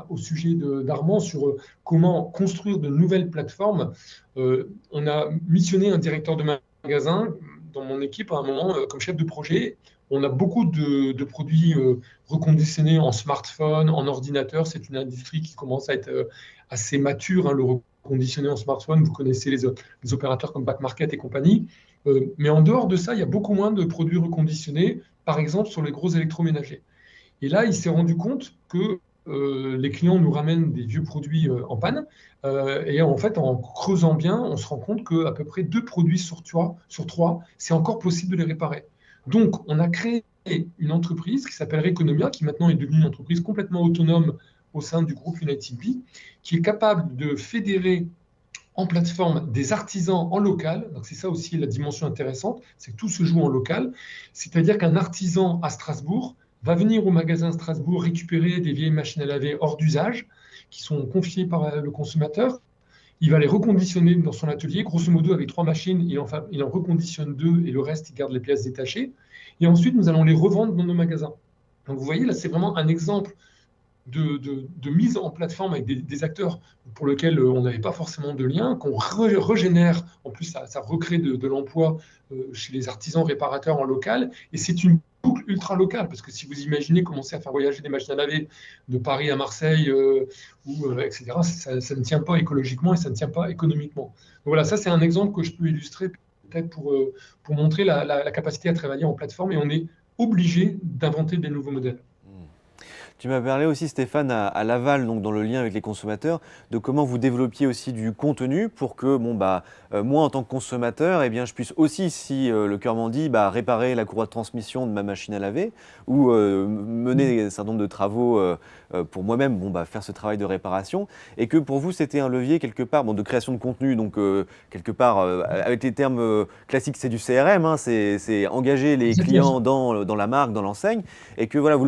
au sujet d'Armand sur comment construire de nouvelles plateformes. On a missionné un directeur de magasin dans mon équipe à un moment comme chef de projet. On a beaucoup de produits reconditionnés en smartphone, en ordinateur. C'est une industrie qui commence à être assez mature, hein, le reconditionné en smartphone. Vous connaissez les opérateurs comme Back Market et compagnie. Mais en dehors de ça, il y a beaucoup moins de produits reconditionnés, par exemple sur les gros électroménagers. Et là, il s'est rendu compte que les clients nous ramènent des vieux produits en panne. Et en fait, en creusant bien, on se rend compte qu'à peu près 2 produits sur 3, c'est encore possible de les réparer. Donc, on a créé une entreprise qui s'appelle Reconomia, qui maintenant est devenue une entreprise complètement autonome au sein du groupe United Bee, qui est capable de fédérer en plateforme des artisans en local. Donc c'est ça aussi la dimension intéressante, c'est que tout se joue en local. C'est-à-dire qu'un artisan à Strasbourg va venir au magasin Strasbourg récupérer des vieilles machines à laver hors d'usage qui sont confiées par le consommateur. Il va les reconditionner dans son atelier. Grosso modo, avec 3 machines, il en reconditionne 2 et le reste, il garde les pièces détachées. Et ensuite, nous allons les revendre dans nos magasins. Donc vous voyez, là, c'est vraiment un exemple de mise en plateforme avec des acteurs pour lesquels on n'avait pas forcément de lien, qu'on régénère. En plus, ça recrée de l'emploi chez les artisans réparateurs en local. Et c'est une boucle ultra locale, parce que si vous imaginez commencer à faire voyager des machines à laver de Paris à Marseille, etc., ça ne tient pas écologiquement et ça ne tient pas économiquement. Donc voilà, ça c'est un exemple que je peux illustrer peut-être pour montrer la capacité à travailler en plateforme, et on est obligé d'inventer des nouveaux modèles. Tu m'as parlé aussi, Stéphane, à Laval, donc dans le lien avec les consommateurs, de comment vous développiez aussi du contenu pour que moi, en tant que consommateur, eh bien, je puisse aussi, si le cœur m'en dit, réparer la courroie de transmission de ma machine à laver ou mener un certain nombre de travaux pour moi-même, faire ce travail de réparation. Et que pour vous, c'était un levier quelque part de création de contenu. Donc, quelque part, avec les termes classiques, c'est du CRM, hein, c'est engager les clients dans la marque, dans l'enseigne. Et que voilà, vous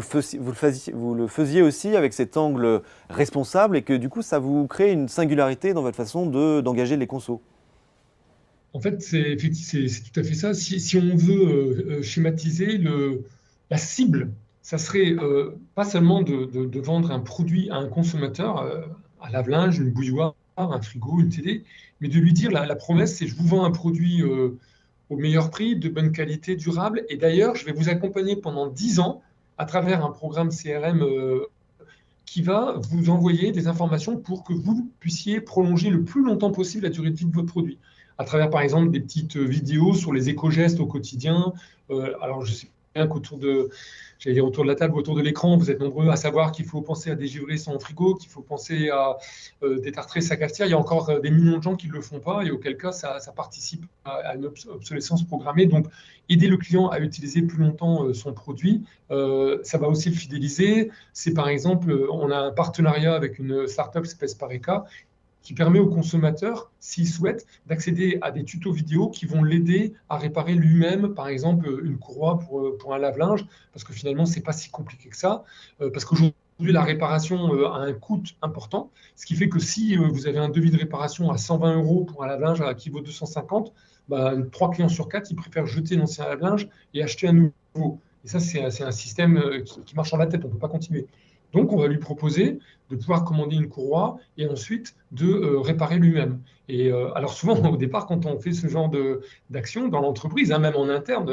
le faisiez aussi avec cet angle responsable, et que du coup, ça vous crée une singularité dans votre façon d'engager les consos. En fait, c'est tout à fait ça. Si on veut schématiser la cible, ça serait pas seulement de vendre un produit à un consommateur, un lave-linge, une bouilloire, un frigo, une télé, mais de lui dire la promesse, c'est je vous vends un produit au meilleur prix, de bonne qualité, durable, et d'ailleurs, je vais vous accompagner pendant 10 ans à travers un programme CRM qui va vous envoyer des informations pour que vous puissiez prolonger le plus longtemps possible la durée de vie de votre produit. À travers, par exemple, des petites vidéos sur les éco-gestes au quotidien. Alors, je sais bien qu'autour de la table, autour de l'écran, vous êtes nombreux à savoir qu'il faut penser à dégivrer son frigo, qu'il faut penser à détartrer sa cafetière. Il y a encore des millions de gens qui ne le font pas, et auquel cas, ça participe à une obsolescence programmée. Donc, aider le client à utiliser plus longtemps son produit, ça va aussi le fidéliser. C'est par exemple, on a un partenariat avec une startup Space Pareca qui permet au consommateur, s'il souhaite, d'accéder à des tutos vidéo qui vont l'aider à réparer lui-même, par exemple, une courroie pour un lave-linge, parce que finalement, ce n'est pas si compliqué que ça, parce qu'aujourd'hui, la réparation a un coût important, ce qui fait que si vous avez un devis de réparation à 120 € pour un lave-linge qui vaut 250, 3 clients sur 4, ils préfèrent jeter l'ancien lave-linge et acheter un nouveau. Et ça, c'est un système qui marche en la tête, on ne peut pas continuer. Donc, on va lui proposer de pouvoir commander une courroie et ensuite de réparer lui-même. Et alors souvent, au départ, quand on fait ce genre d'action dans l'entreprise, même en interne,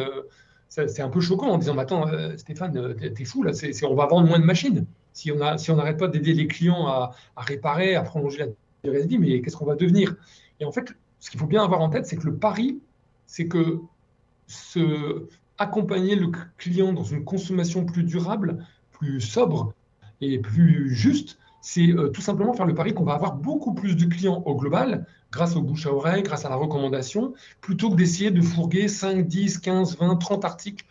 c'est un peu choquant en disant attends, Stéphane, t'es fou, là, on va vendre moins de machines. Si on n'arrête pas d'aider les clients à réparer, à prolonger la durée de vie, mais qu'est-ce qu'on va devenir? Et en fait, ce qu'il faut bien avoir en tête, c'est que le pari, c'est que accompagner le client dans une consommation plus durable, plus sobre et plus juste, c'est tout simplement faire le pari qu'on va avoir beaucoup plus de clients au global, grâce au bouche à oreille, grâce à la recommandation, plutôt que d'essayer de fourguer 5, 10, 15, 20, 30 articles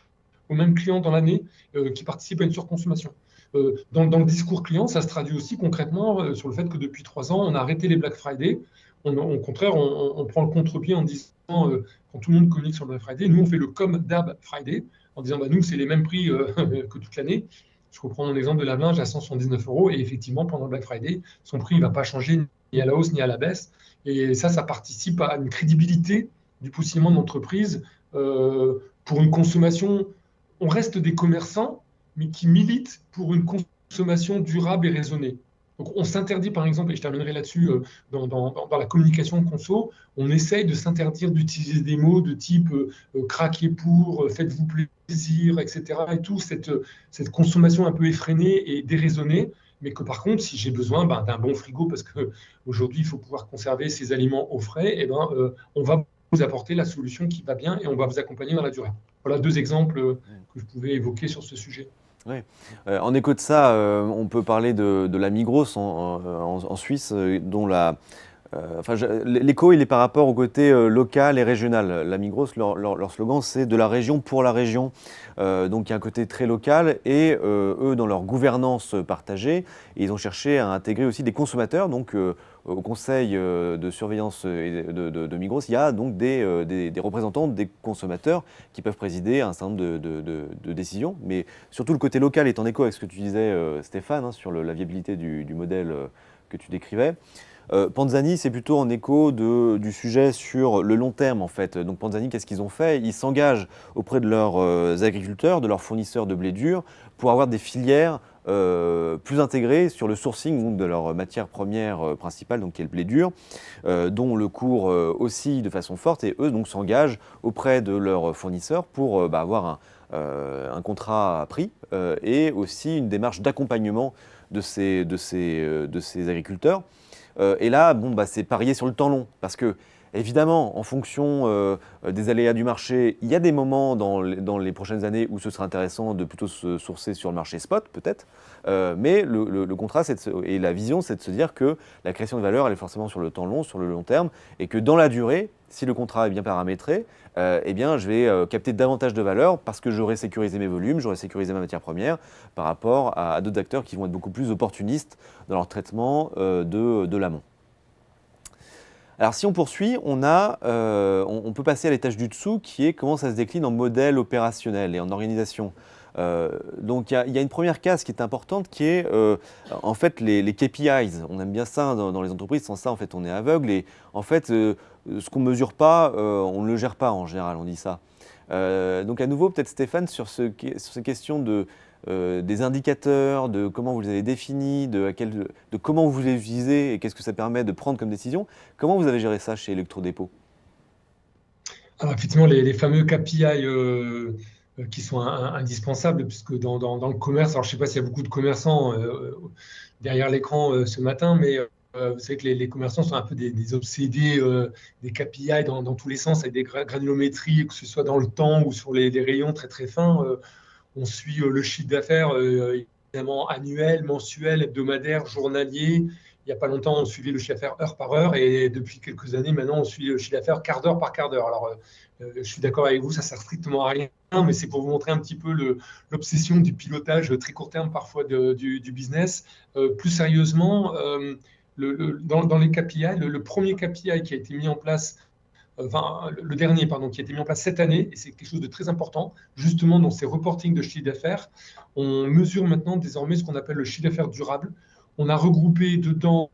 aux mêmes clients dans l'année qui participent à une surconsommation. Dans le discours client, ça se traduit aussi concrètement sur le fait que depuis 3 ans, on a arrêté les Black Friday. Au contraire, on prend le contre-pied en disant, quand tout le monde communique sur le Black Friday, nous, on fait le comme d'hab Friday, en disant, nous, c'est les mêmes prix que toute l'année. Je reprends mon exemple de lave-linge à 179 €, et effectivement, pendant le Black Friday, son prix ne va pas changer ni à la hausse ni à la baisse. Et ça participe à une crédibilité du positionnement de l'entreprise pour une consommation. On reste des commerçants, mais qui militent pour une consommation durable et raisonnée. Donc, on s'interdit, par exemple, et je terminerai là-dessus, dans la communication conso, on essaye de s'interdire d'utiliser des mots de type craquez pour, faites-vous plaisir, etc. Et tout, cette consommation un peu effrénée et déraisonnée, mais que par contre, si j'ai besoin d'un bon frigo, parce qu'aujourd'hui, il faut pouvoir conserver ses aliments au frais, on va vous apporter la solution qui va bien et on va vous accompagner dans la durée. Voilà 2 exemples que je pouvais évoquer sur ce sujet. Ouais. En écho de ça, on peut parler de la Migros en Suisse, dont l'écho, il est par rapport au côté local et régional. La Migros, leur slogan, c'est de la région pour la région. Donc il y a un côté très local, et eux, dans leur gouvernance partagée, ils ont cherché à intégrer aussi des consommateurs. Donc au conseil de surveillance de Migros, il y a donc des représentants des consommateurs qui peuvent présider à un certain nombre de décisions. Mais surtout, le côté local est en écho avec ce que tu disais, Stéphane, sur la viabilité du modèle que tu décrivais. Panzani, c'est plutôt en écho du sujet sur le long terme, en fait. Donc Panzani, qu'est-ce qu'ils ont fait? Ils s'engagent auprès de leurs agriculteurs, de leurs fournisseurs de blé dur, pour avoir des filières plus intégrés sur le sourcing de leur matière première principale, donc qui est le blé dur, dont le cours oscille de façon forte, et eux donc s'engagent auprès de leurs fournisseurs pour avoir un contrat à prix et aussi une démarche d'accompagnement de ces agriculteurs. Et là, c'est parier sur le temps long, parce que évidemment, en fonction des aléas du marché, il y a des moments dans les prochaines années où ce sera intéressant de plutôt se sourcer sur le marché spot, peut-être. Mais le contrat et la vision, c'est de se dire que la création de valeur, elle est forcément sur le temps long, sur le long terme, et que dans la durée, si le contrat est bien paramétré, je vais capter davantage de valeur parce que j'aurai sécurisé mes volumes, j'aurai sécurisé ma matière première par rapport à d'autres acteurs qui vont être beaucoup plus opportunistes dans leur traitement de l'amont. Alors si on poursuit, on peut passer à l'étage du dessous qui est comment ça se décline en modèle opérationnel et en organisation. Donc il y a une première case qui est importante qui est en fait les KPIs. On aime bien ça dans les entreprises, sans ça en fait on est aveugle et en fait ce qu'on ne mesure pas, on ne le gère pas en général, on dit ça. Donc à nouveau peut-être Stéphane sur ces questions des indicateurs, de comment vous les avez définis, de comment vous les utilisez et qu'est-ce que ça permet de prendre comme décision. Comment vous avez géré ça chez Electrodépôt? Alors effectivement, les fameux KPI qui sont indispensables, puisque dans le commerce, alors je ne sais pas s'il y a beaucoup de commerçants derrière l'écran ce matin, mais vous savez que les commerçants sont un peu des obsédés des KPI dans tous les sens, avec des granulométries, que ce soit dans le temps ou sur les rayons très très fins. On suit le chiffre d'affaires évidemment annuel, mensuel, hebdomadaire, journalier. Il n'y a pas longtemps, on suivait le chiffre d'affaires heure par heure et depuis quelques années, maintenant, on suit le chiffre d'affaires quart d'heure par quart d'heure. Alors, je suis d'accord avec vous, ça ne sert strictement à rien, mais c'est pour vous montrer un petit peu l'obsession du pilotage très court terme parfois du business. Plus sérieusement, dans les KPI, le premier KPI qui a été mis en place, le dernier, pardon, qui a été mis en place cette année, et c'est quelque chose de très important, justement dans ces reportings de chiffre d'affaires, on mesure maintenant désormais ce qu'on appelle le chiffre d'affaires durable. On a regroupé dedans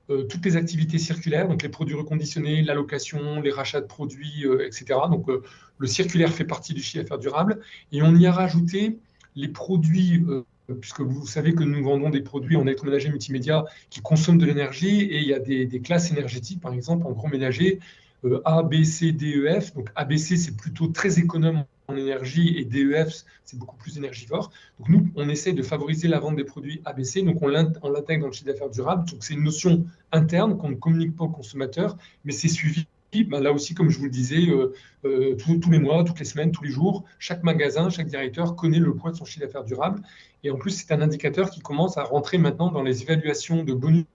toutes les activités circulaires, donc les produits reconditionnés, la location, les rachats de produits, etc. Donc le circulaire fait partie du chiffre d'affaires durable, et on y a rajouté les produits, puisque vous savez que nous vendons des produits en électroménager multimédia qui consomment de l'énergie, et il y a des classes énergétiques, par exemple en gros ménager, A, B, C, D, E, F. Donc ABC, c'est plutôt très économe en énergie et DEF, c'est beaucoup plus énergivore. Donc nous, on essaie de favoriser la vente des produits ABC, donc on l'intègre dans le chiffre d'affaires durable. Donc c'est une notion interne qu'on ne communique pas aux consommateurs, mais c'est suivi. Là aussi, comme je vous le disais, tous les mois, toutes les semaines, tous les jours, chaque magasin, chaque directeur connaît le poids de son chiffre d'affaires durable. Et en plus, c'est un indicateur qui commence à rentrer maintenant dans les évaluations de bonus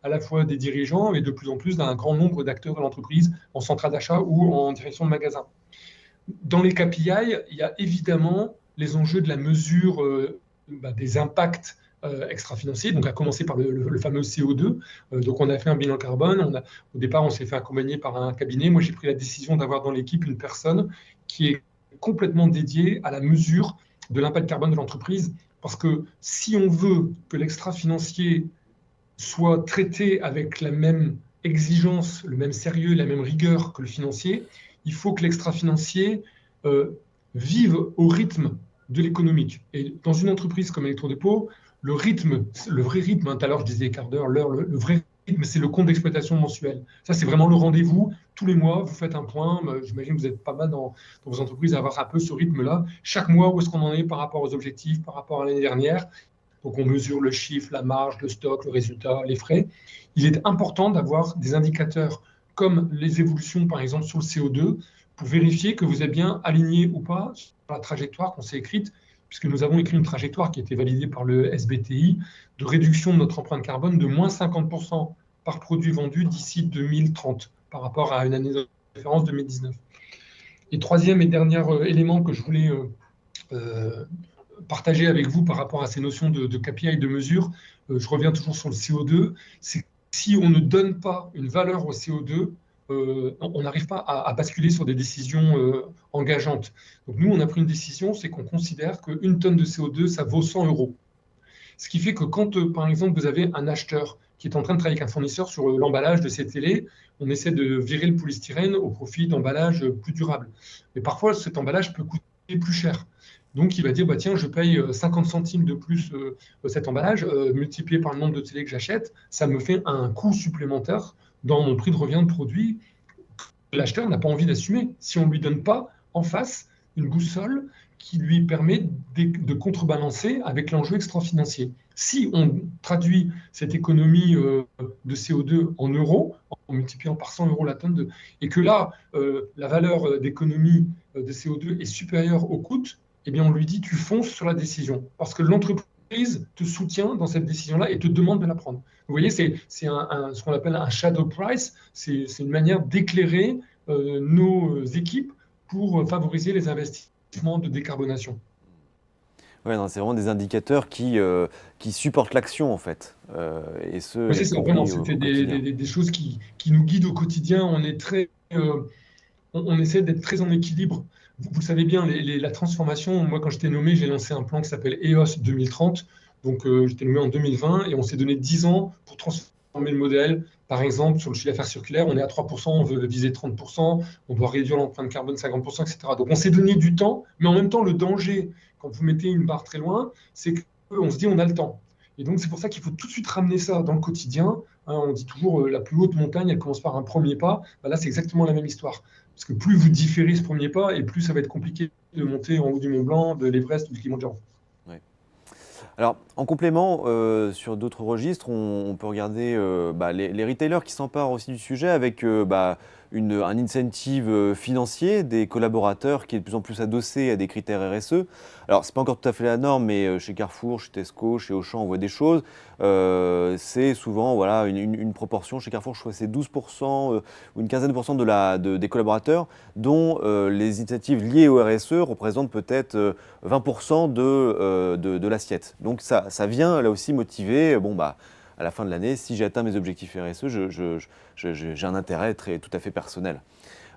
à la fois des dirigeants et de plus en plus d'un grand nombre d'acteurs de l'entreprise en centrale d'achat ou en direction de magasin. Dans les KPI, il y a évidemment les enjeux de la mesure des impacts extra-financiers, donc à commencer par le fameux CO2. Donc on a fait un bilan carbone, au départ on s'est fait accompagner par un cabinet. Moi j'ai pris la décision d'avoir dans l'équipe une personne qui est complètement dédiée à la mesure de l'impact carbone de l'entreprise, parce que si on veut que l'extra-financier soit traité avec la même exigence, le même sérieux, la même rigueur que le financier, il faut que l'extra-financier vive au rythme de l'économique. Et dans une entreprise comme Electrodépôt, le rythme, le vrai rythme, tout à l'heure je disais quart d'heure, l'heure, le vrai rythme, c'est le compte d'exploitation mensuel. Ça, c'est vraiment le rendez-vous. Tous les mois, vous faites un point. J'imagine que vous êtes pas mal dans vos entreprises à avoir un peu ce rythme-là. Chaque mois, où est-ce qu'on en est par rapport aux objectifs, par rapport à l'année dernière. Donc, on mesure le chiffre, la marge, le stock, le résultat, les frais. Il est important d'avoir des indicateurs comme les évolutions, par exemple, sur le CO2, pour vérifier que vous êtes bien aligné ou pas sur la trajectoire qu'on s'est écrite, puisque nous avons écrit une trajectoire qui a été validée par le SBTI de réduction de notre empreinte carbone de moins 50% par produit vendu d'ici 2030, par rapport à une année de référence 2019. Et troisième et dernier élément que je voulais partager avec vous par rapport à ces notions de KPI et de mesure, je reviens toujours sur le CO2, c'est que si on ne donne pas une valeur au CO2, on n'arrive pas à basculer sur des décisions engageantes. Donc nous, on a pris une décision, c'est qu'on considère qu'une tonne de CO2, ça vaut 100 €. Ce qui fait que quand, par exemple, vous avez un acheteur qui est en train de travailler avec un fournisseur sur l'emballage de ses télés, on essaie de virer le polystyrène au profit d'emballages plus durables. Mais parfois, cet emballage peut coûter plus cher. Donc, il va dire, bah, tiens, je paye 50 centimes de plus cet emballage, multiplié par le nombre de télé que j'achète, ça me fait un coût supplémentaire dans mon prix de revient de produit que l'acheteur n'a pas envie d'assumer si on ne lui donne pas en face une boussole qui lui permet de contrebalancer avec l'enjeu extra-financier. Si on traduit cette économie de CO2 en euros, en multipliant par 100 euros la tonne, et que là, la valeur d'économie de CO2 est supérieure au coût, eh bien, on lui dit tu fonces sur la décision. Parce que l'entreprise te soutient dans cette décision-là et te demande de la prendre. Vous voyez, c'est ce qu'on appelle un shadow price. C'est une manière d'éclairer nos équipes pour favoriser les investissements de décarbonation. Ouais, non, c'est vraiment des indicateurs qui supportent l'action, en fait. Et ce, Oui, c'est y ça, compris vraiment, au c'était quotidien. des choses qui nous guident au quotidien. On est on essaie d'être très en équilibre. Vous savez bien, la transformation, moi quand j'étais nommé, j'ai lancé un plan qui s'appelle EOS 2030. Donc j'étais nommé en 2020 et on s'est donné 10 ans pour transformer le modèle. Par exemple, sur le chiffre d'affaires circulaire, on est à 3%, on veut viser 30%, on doit réduire l'empreinte carbone 50%, etc. Donc on s'est donné du temps, mais en même temps, le danger, quand vous mettez une barre très loin, c'est qu'on se dit on a le temps. Et donc c'est pour ça qu'il faut tout de suite ramener ça dans le quotidien. Hein, on dit toujours la plus haute montagne, elle commence par un premier pas. Ben là, c'est exactement la même histoire. Parce que plus vous différez ce premier pas, et plus ça va être compliqué de monter en haut du Mont Blanc, de l'Everest ou du Kilimanjaro. Ouais. Alors, en complément, sur d'autres registres, on peut regarder les retailers qui s'emparent aussi du sujet avec un incentive financier des collaborateurs qui est de plus en plus adossé à des critères RSE. Alors, c'est pas encore tout à fait la norme, mais chez Carrefour, chez Tesco, chez Auchan, on voit des choses. C'est souvent voilà, une proportion. Chez Carrefour, je crois que c'est 12% ou une quinzaine de pourcents des collaborateurs dont les initiatives liées au RSE représentent peut-être 20% de l'assiette. Donc ça vient là aussi motiver, à la fin de l'année, si j'ai atteint mes objectifs RSE, j'ai un intérêt tout à fait personnel.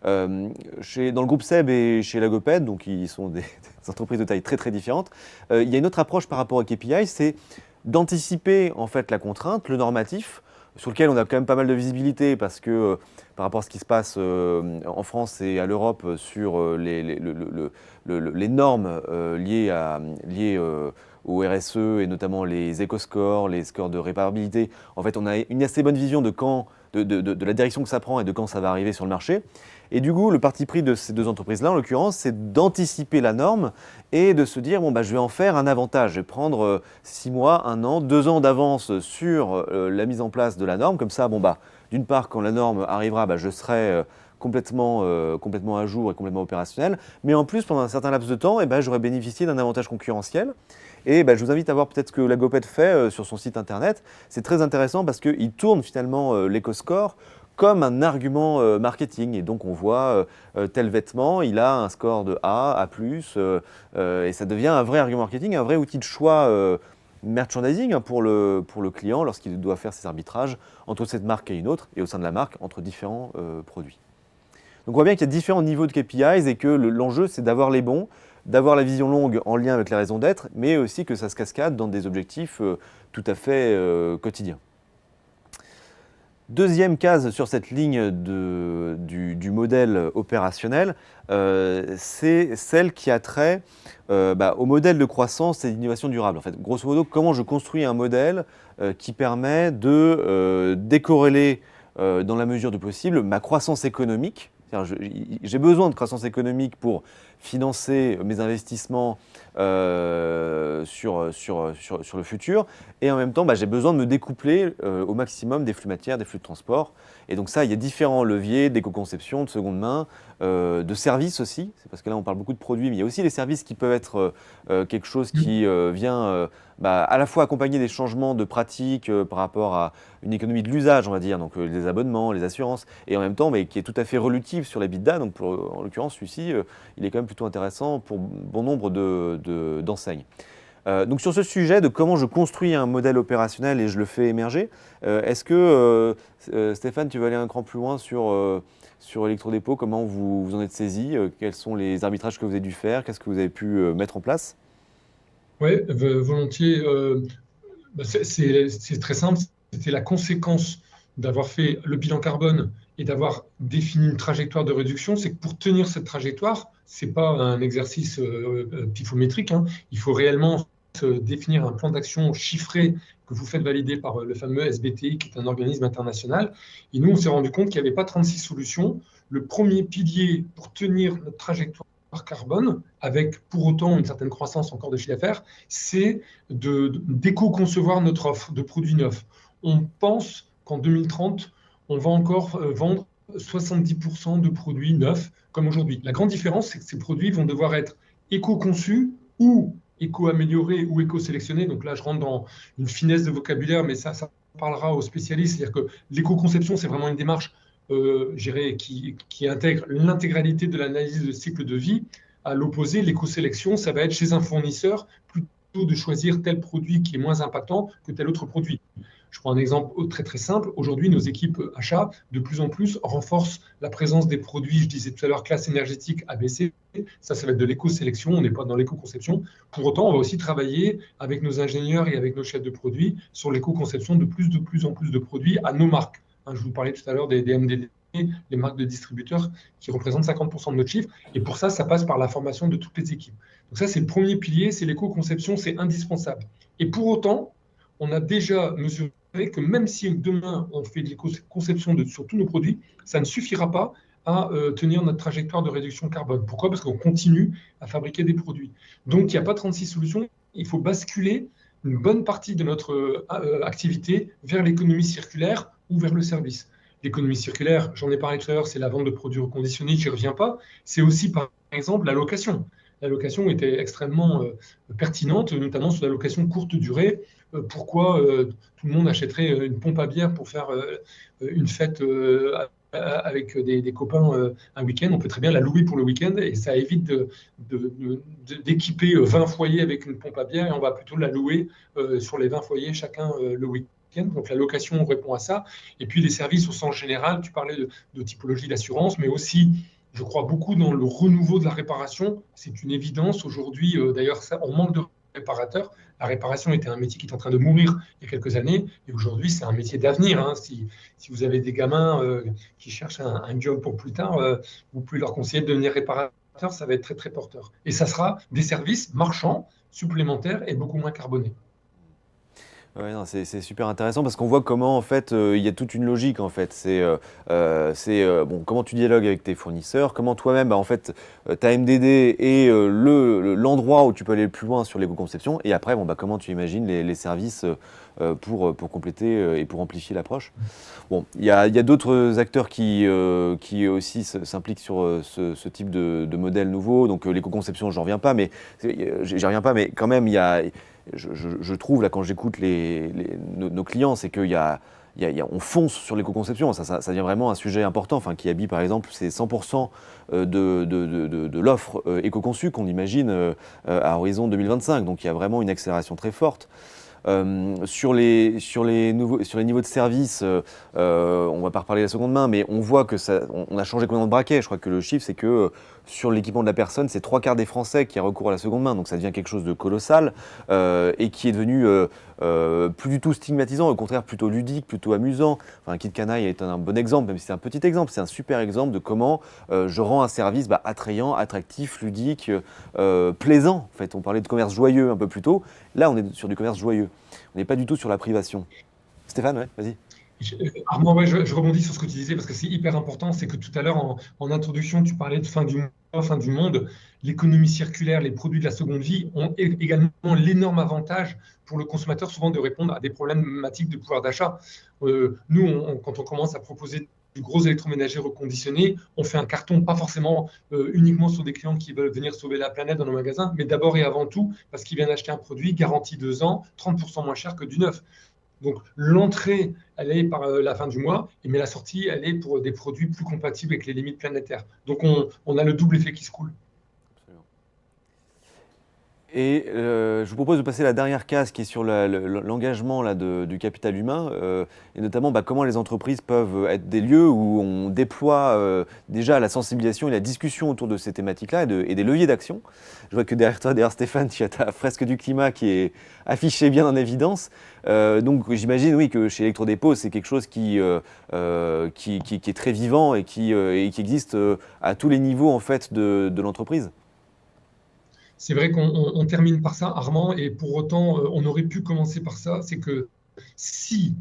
Dans le groupe SEB et chez Lagoped, donc ils sont des entreprises de taille très très différentes, il y a une autre approche par rapport au KPI, c'est d'anticiper en fait la contrainte, le normatif, sur lequel on a quand même pas mal de visibilité parce que par rapport à ce qui se passe en France et à l'Europe sur les normes liées au RSE et notamment les éco-scores, les scores de réparabilité. En fait, on a une assez bonne vision de la direction que ça prend et de quand ça va arriver sur le marché. Et du coup, le parti pris de ces deux entreprises-là, en l'occurrence, c'est d'anticiper la norme et de se dire, je vais en faire un avantage. Je vais prendre 6 mois, 1 an, 2 ans d'avance sur la mise en place de la norme. Comme ça, d'une part, quand la norme arrivera, je serai complètement à jour et complètement opérationnel. Mais en plus, pendant un certain laps de temps, j'aurai bénéficié d'un avantage concurrentiel. Et je vous invite à voir peut-être ce que Lagoped fait sur son site internet. C'est très intéressant parce qu'il tourne finalement l'éco-score comme un argument marketing. Et donc on voit tel vêtement, il a un score de A, A+, et ça devient un vrai argument marketing, un vrai outil de choix merchandising pour le client lorsqu'il doit faire ses arbitrages entre cette marque et une autre, et au sein de la marque, entre différents produits. Donc on voit bien qu'il y a différents niveaux de KPIs et que l'enjeu c'est d'avoir les bons, d'avoir la vision longue en lien avec la raison d'être, mais aussi que ça se cascade dans des objectifs tout à fait quotidiens. Deuxième case sur cette ligne du modèle opérationnel, c'est celle qui a trait au modèle de croissance et d'innovation durable. En fait, grosso modo, comment je construis un modèle qui permet de décorréler dans la mesure du possible ma croissance économique. J'ai besoin de croissance économique pour financer mes investissements sur le futur. Et en même temps, j'ai besoin de me découpler au maximum des flux matières, des flux de transport. Et donc ça, il y a différents leviers d'éco-conception, de seconde main, de services aussi. C'est parce que là, on parle beaucoup de produits, mais il y a aussi les services qui peuvent être quelque chose qui vient à la fois accompagner des changements de pratiques par rapport à une économie de l'usage, on va dire, donc les abonnements, les assurances, et en même temps, qui est tout à fait relutive sur l'EBITDA. Donc en l'occurrence, celui-ci, il est quand même plutôt intéressant pour bon nombre d'enseignes. Donc sur ce sujet de comment je construis un modèle opérationnel et je le fais émerger, est-ce que, Stéphane, tu veux aller un cran plus loin sur Electrodépôt, comment vous en êtes saisi, quels sont les arbitrages que vous avez dû faire, qu'est-ce que vous avez pu mettre en place? Oui, volontiers. C'est très simple. C'était la conséquence d'avoir fait le bilan carbone et d'avoir défini une trajectoire de réduction, c'est que pour tenir cette trajectoire, ce n'est pas un exercice pifométrique, hein. Il faut réellement définir un plan d'action chiffré que vous faites valider par le fameux SBTI, qui est un organisme international. Et nous, on s'est rendu compte qu'il n'y avait pas 36 solutions. Le premier pilier pour tenir notre trajectoire carbone, avec pour autant une certaine croissance encore de chiffre d'affaires, c'est d'éco-concevoir notre offre de produits neufs. On pense qu'en 2030, on va encore vendre 70% de produits neufs comme aujourd'hui. La grande différence, c'est que ces produits vont devoir être éco-conçus ou éco-améliorés ou éco-sélectionnés. Donc là, je rentre dans une finesse de vocabulaire, mais ça parlera aux spécialistes. C'est-à-dire que l'éco-conception, c'est vraiment une démarche qui intègre l'intégralité de l'analyse de cycle de vie. À l'opposé, l'éco-sélection, ça va être chez un fournisseur plutôt de choisir tel produit qui est moins impactant que tel autre produit. Je prends un exemple très très simple. Aujourd'hui, nos équipes achats, de plus en plus, renforcent la présence des produits, je disais tout à l'heure, classe énergétique ABC. Ça va être de l'éco-sélection, on n'est pas dans l'éco-conception. Pour autant, on va aussi travailler avec nos ingénieurs et avec nos chefs de produits sur l'éco-conception de plus en plus de produits à nos marques. Je vous parlais tout à l'heure des MDD, les marques de distributeurs qui représentent 50% de notre chiffre. Et pour ça, ça passe par la formation de toutes les équipes. Donc ça, c'est le premier pilier, c'est l'éco-conception, c'est indispensable. Et pour autant, on a déjà mesuré que même si demain, on fait de l'éco-conception sur tous nos produits, ça ne suffira pas à tenir notre trajectoire de réduction carbone. Pourquoi? Parce qu'on continue à fabriquer des produits. Donc, il n'y a pas 36 solutions. Il faut basculer une bonne partie de notre activité vers l'économie circulaire ou vers le service. L'économie circulaire, j'en ai parlé tout à l'heure, c'est la vente de produits reconditionnés, je n'y reviens pas. C'est aussi, par exemple, la location. La location était extrêmement pertinente, notamment sur la location courte durée. Pourquoi tout le monde achèterait une pompe à bière pour faire une fête avec des copains un week-end? On peut très bien la louer pour le week-end et ça évite d'équiper 20 foyers avec une pompe à bière et on va plutôt la louer sur les 20 foyers chacun le week-end. Donc la location répond à ça. Et puis les services au sens général, tu parlais de typologie d'assurance, mais aussi je crois beaucoup dans le renouveau de la réparation. C'est une évidence aujourd'hui. D'ailleurs, on manque de réparateurs. La réparation était un métier qui est en train de mourir il y a quelques années. Et aujourd'hui, c'est un métier d'avenir. Si vous avez des gamins qui cherchent un job pour plus tard, vous pouvez leur conseiller de devenir réparateur. Ça va être très, très porteur. Et ça sera des services marchands supplémentaires et beaucoup moins carbonés. Ouais, c'est super intéressant parce qu'on voit comment en fait il y a toute une logique en fait. Bon, comment tu dialogues avec tes fournisseurs, comment toi-même en fait ta MDD est l'endroit où tu peux aller le plus loin sur l'éco-conception et après comment tu imagines les services pour compléter et pour amplifier l'approche. Bon, il y a d'autres acteurs qui aussi s'impliquent sur ce type de modèle nouveau. Donc l'éco-conception, j'y reviens pas, mais quand même il y a je trouve, là, quand j'écoute nos clients, c'est on fonce sur l'éco-conception. Ça devient vraiment un sujet important, qui habille, par exemple, c'est 100% de l'offre éco-conçue qu'on imagine à horizon 2025. Donc, il y a vraiment une accélération très forte. Sur les niveaux de service, on ne va pas reparler de la seconde main, mais on voit que on a changé complètement de braquet. Je crois que le chiffre, c'est que sur l'équipement de la personne, c'est 3/4 des Français qui a recours à la seconde main. Donc ça devient quelque chose de colossal et qui est devenu plus du tout stigmatisant, au contraire plutôt ludique, plutôt amusant. Kit Canaille est un bon exemple, même si c'est un petit exemple. C'est un super exemple de comment je rends un service attrayant, attractif, ludique, plaisant. En fait, on parlait de commerce joyeux un peu plus tôt. Là, on est sur du commerce joyeux. On n'est pas du tout sur la privation. Stéphane, ouais, vas-y. Armand, je rebondis sur ce que tu disais parce que c'est hyper important. C'est que tout à l'heure, en introduction, tu parlais de fin du mois, fin du monde. L'économie circulaire, les produits de la seconde vie ont également l'énorme avantage pour le consommateur souvent de répondre à des problématiques de pouvoir d'achat. Nous, quand on commence à proposer du gros électroménager reconditionné, on fait un carton, pas forcément uniquement sur des clients qui veulent venir sauver la planète dans nos magasins, mais d'abord et avant tout parce qu'ils viennent acheter un produit garanti 2 ans, 30% moins cher que du neuf. Donc l'entrée, elle est par la fin du mois, mais la sortie, elle est pour des produits plus compatibles avec les limites planétaires. Donc on a le double effet qui se coule. Et je vous propose de passer à la dernière case qui est sur l'engagement là, du capital humain, et notamment comment les entreprises peuvent être des lieux où on déploie déjà la sensibilisation et la discussion autour de ces thématiques-là et des leviers d'action. Je vois que derrière toi, derrière Stéphane, tu as ta fresque du climat qui est affichée bien en évidence. Donc j'imagine oui, que chez Electrodépôt, c'est quelque chose qui est très vivant et qui existe à tous les niveaux en fait, de l'entreprise. C'est vrai qu'on termine par ça, Armand, et pour autant, on aurait pu commencer par ça. C'est que si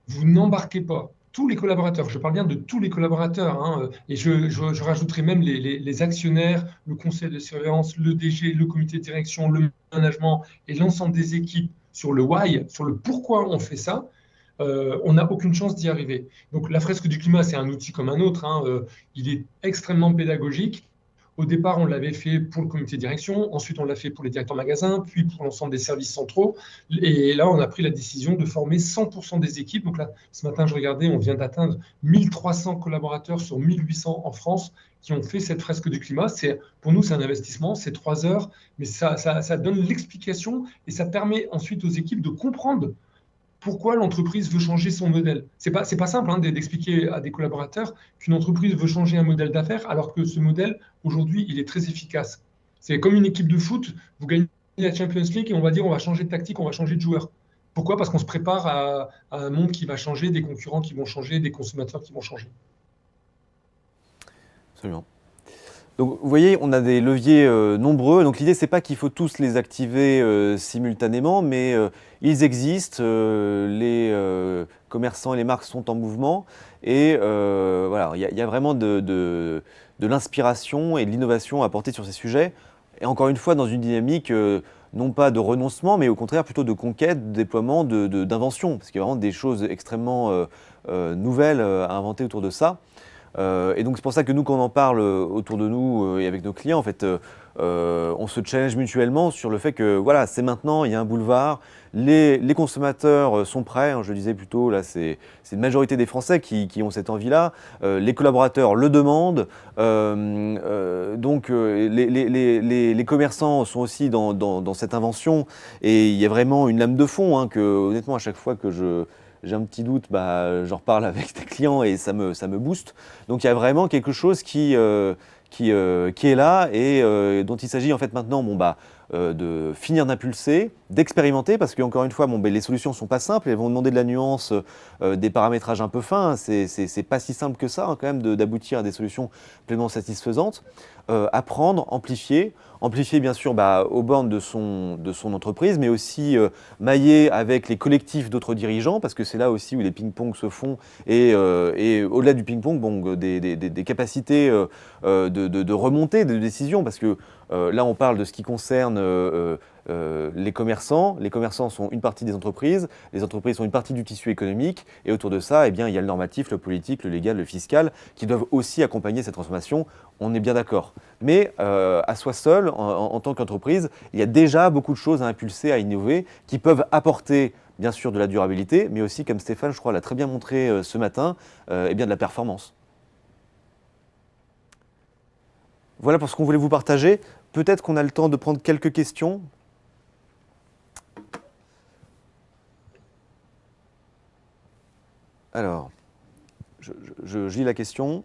vous n'embarquez pas tous les collaborateurs, je parle bien de tous les collaborateurs, hein, et je rajouterai même les actionnaires, le conseil de surveillance, le DG, le comité de direction, le management et l'ensemble des équipes sur le why, sur le pourquoi on fait ça, on n'a aucune chance d'y arriver. Donc la fresque du climat, c'est un outil comme un autre, hein, il est extrêmement pédagogique. Au départ, on l'avait fait pour le comité de direction, ensuite on l'a fait pour les directeurs magasins, puis pour l'ensemble des services centraux. Et là, on a pris la décision de former 100% des équipes. Donc là, ce matin, je regardais, on vient d'atteindre 1300 collaborateurs sur 1800 en France qui ont fait cette fresque du climat. Pour nous, c'est un investissement, c'est 3 heures, mais ça donne l'explication et ça permet ensuite aux équipes de comprendre pourquoi l'entreprise veut changer son modèle. C'est pas simple d'expliquer à des collaborateurs qu'une entreprise veut changer un modèle d'affaires alors que ce modèle, aujourd'hui, il est très efficace. C'est comme une équipe de foot, vous gagnez la Champions League et on va dire on va changer de tactique, on va changer de joueur. Pourquoi? Parce qu'on se prépare à un monde qui va changer, des concurrents qui vont changer, des consommateurs qui vont changer. Absolument. Donc, vous voyez, on a des leviers nombreux. Donc, l'idée, c'est pas qu'il faut tous les activer simultanément, mais ils existent. Les commerçants et les marques sont en mouvement. Et voilà, il y a vraiment de l'inspiration et de l'innovation à apporter sur ces sujets. Et encore une fois, dans une dynamique non pas de renoncement, mais au contraire plutôt de conquête, de déploiement, d'invention. Parce qu'il y a vraiment des choses extrêmement nouvelles à inventer autour de ça. Et donc c'est pour ça que nous, quand on en parle autour de nous et avec nos clients, en fait, on se challenge mutuellement sur le fait que voilà, c'est maintenant, il y a un boulevard, les consommateurs sont prêts, hein, je le disais plus tôt, là c'est une majorité des Français qui ont cette envie-là, les collaborateurs le demandent, donc les commerçants sont aussi dans cette invention et il y a vraiment une lame de fond, hein, que honnêtement à chaque fois que j'ai un petit doute, j'en reparle avec des clients et ça me booste. Donc il y a vraiment quelque chose qui est là et dont il s'agit en fait maintenant de finir d'impulser, d'expérimenter, parce qu'encore une fois, les solutions ne sont pas simples, elles vont demander de la nuance, des paramétrages un peu fins, c'est pas si simple que ça quand même d'aboutir à des solutions pleinement satisfaisantes. Apprendre, amplifier bien sûr aux bornes de son entreprise, mais aussi mailler avec les collectifs d'autres dirigeants, parce que c'est là aussi où les ping-pong se font, et au-delà du ping-pong, des capacités de remontée de décision, parce que là on parle de ce qui concerne les commerçants. Les commerçants sont une partie des entreprises, les entreprises sont une partie du tissu économique, et autour de ça, il y a le normatif, le politique, le légal, le fiscal, qui doivent aussi accompagner cette transformation, on est bien d'accord. Mais à soi seul, en tant qu'entreprise, il y a déjà beaucoup de choses à impulser, à innover, qui peuvent apporter bien sûr de la durabilité, mais aussi, comme Stéphane, je crois, l'a très bien montré ce matin, de la performance. Voilà pour ce qu'on voulait vous partager. Peut-être qu'on a le temps de prendre quelques questions. Alors, je lis la question.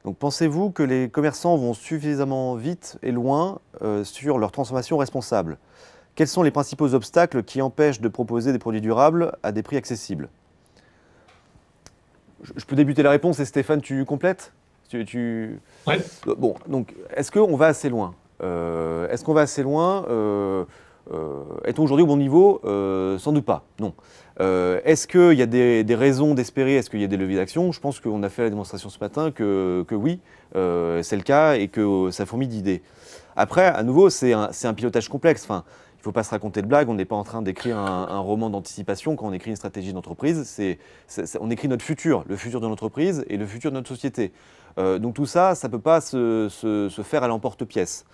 Donc, pensez-vous que les commerçants vont suffisamment vite et loin sur leur transformation responsable? Quels sont les principaux obstacles qui empêchent de proposer des produits durables à des prix accessibles? Je peux débuter la réponse et Stéphane, tu complètes? Ouais. Bon, donc, est-ce qu'on va assez loin? Est-on aujourd'hui au bon niveau? Sans doute pas, non. Est-ce qu'il y a des raisons d'espérer? Est-ce qu'il y a des leviers d'action? Je pense qu'on a fait la démonstration ce matin que oui, c'est le cas et que ça fourmille d'idées. Après, à nouveau, c'est un pilotage complexe. Enfin, il ne faut pas se raconter de blagues, on n'est pas en train d'écrire un roman d'anticipation quand on écrit une stratégie d'entreprise, on écrit notre futur, le futur de l'entreprise et le futur de notre société. Donc tout ça, ça ne peut pas se faire à l'emporte-pièce.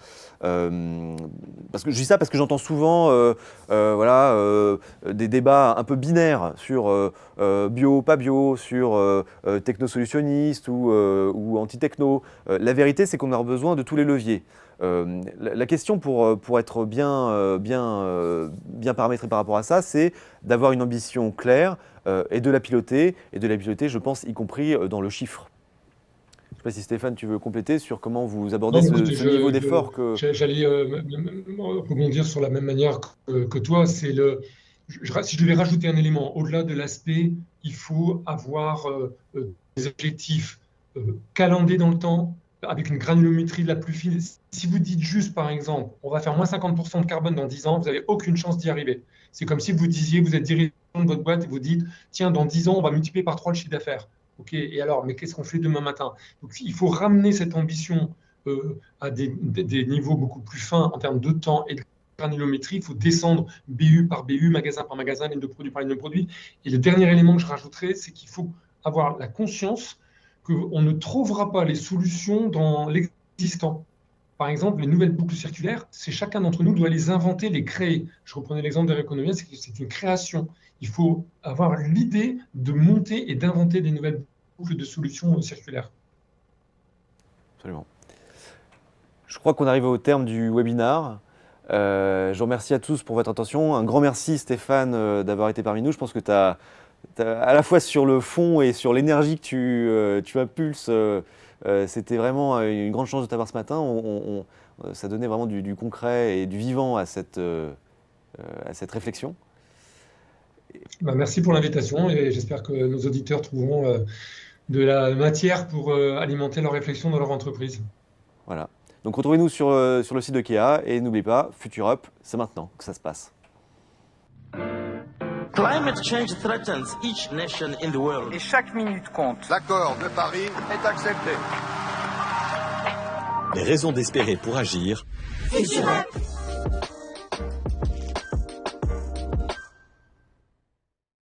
Je dis ça parce que j'entends souvent des débats un peu binaires sur bio, pas bio, sur technosolutionniste ou anti-techno. La vérité, c'est qu'on a besoin de tous les leviers. La question pour être bien paramétré par rapport à ça, c'est d'avoir une ambition claire et de la piloter, je pense, y compris dans le chiffre. Je ne sais pas si Stéphane, tu veux compléter sur comment vous abordez ce niveau d'effort que... J'allais rebondir sur la même manière que toi. Si je devais rajouter un élément, au-delà de l'aspect, il faut avoir des objectifs calandés dans le temps, avec une granulométrie de la plus fine. Si vous dites juste, par exemple, on va faire moins 50% de carbone dans 10 ans, vous n'avez aucune chance d'y arriver. C'est comme si vous disiez, vous êtes dirigeant de votre boîte et vous dites, tiens, dans 10 ans, on va multiplier par 3 le chiffre d'affaires. Ok, et alors, mais qu'est-ce qu'on fait demain matin? Donc, il faut ramener cette ambition à des niveaux beaucoup plus fins en termes de temps et de granulométrie. Il faut descendre BU par BU, magasin par magasin, ligne de produit par ligne de produit. Et le dernier élément que je rajouterais, c'est qu'il faut avoir la conscience qu'on ne trouvera pas les solutions dans l'existant. Par exemple, les nouvelles boucles circulaires, c'est chacun d'entre nous doit les inventer, les créer. Je reprenais l'exemple d'Eric Onomia, c'est une création. Il faut avoir l'idée de monter et d'inventer des nouvelles boucles de solutions circulaires. Absolument. Je crois qu'on arrive au terme du webinar. Je vous remercie à tous pour votre attention. Un grand merci Stéphane d'avoir été parmi nous. Je pense que tu as à la fois sur le fond et sur l'énergie que tu impulses, c'était vraiment une grande chance de t'avoir ce matin. Ça donnait vraiment du concret et du vivant à cette réflexion. Merci pour l'invitation et j'espère que nos auditeurs trouveront de la matière pour alimenter leur réflexion dans leur entreprise. Voilà. Donc retrouvez-nous sur le site de Kea et n'oubliez pas, Future Up, c'est maintenant que ça se passe. Climate change threatens each nation in the world. Et chaque minute compte. L'accord de Paris est accepté. Les raisons d'espérer pour agir. Future Up.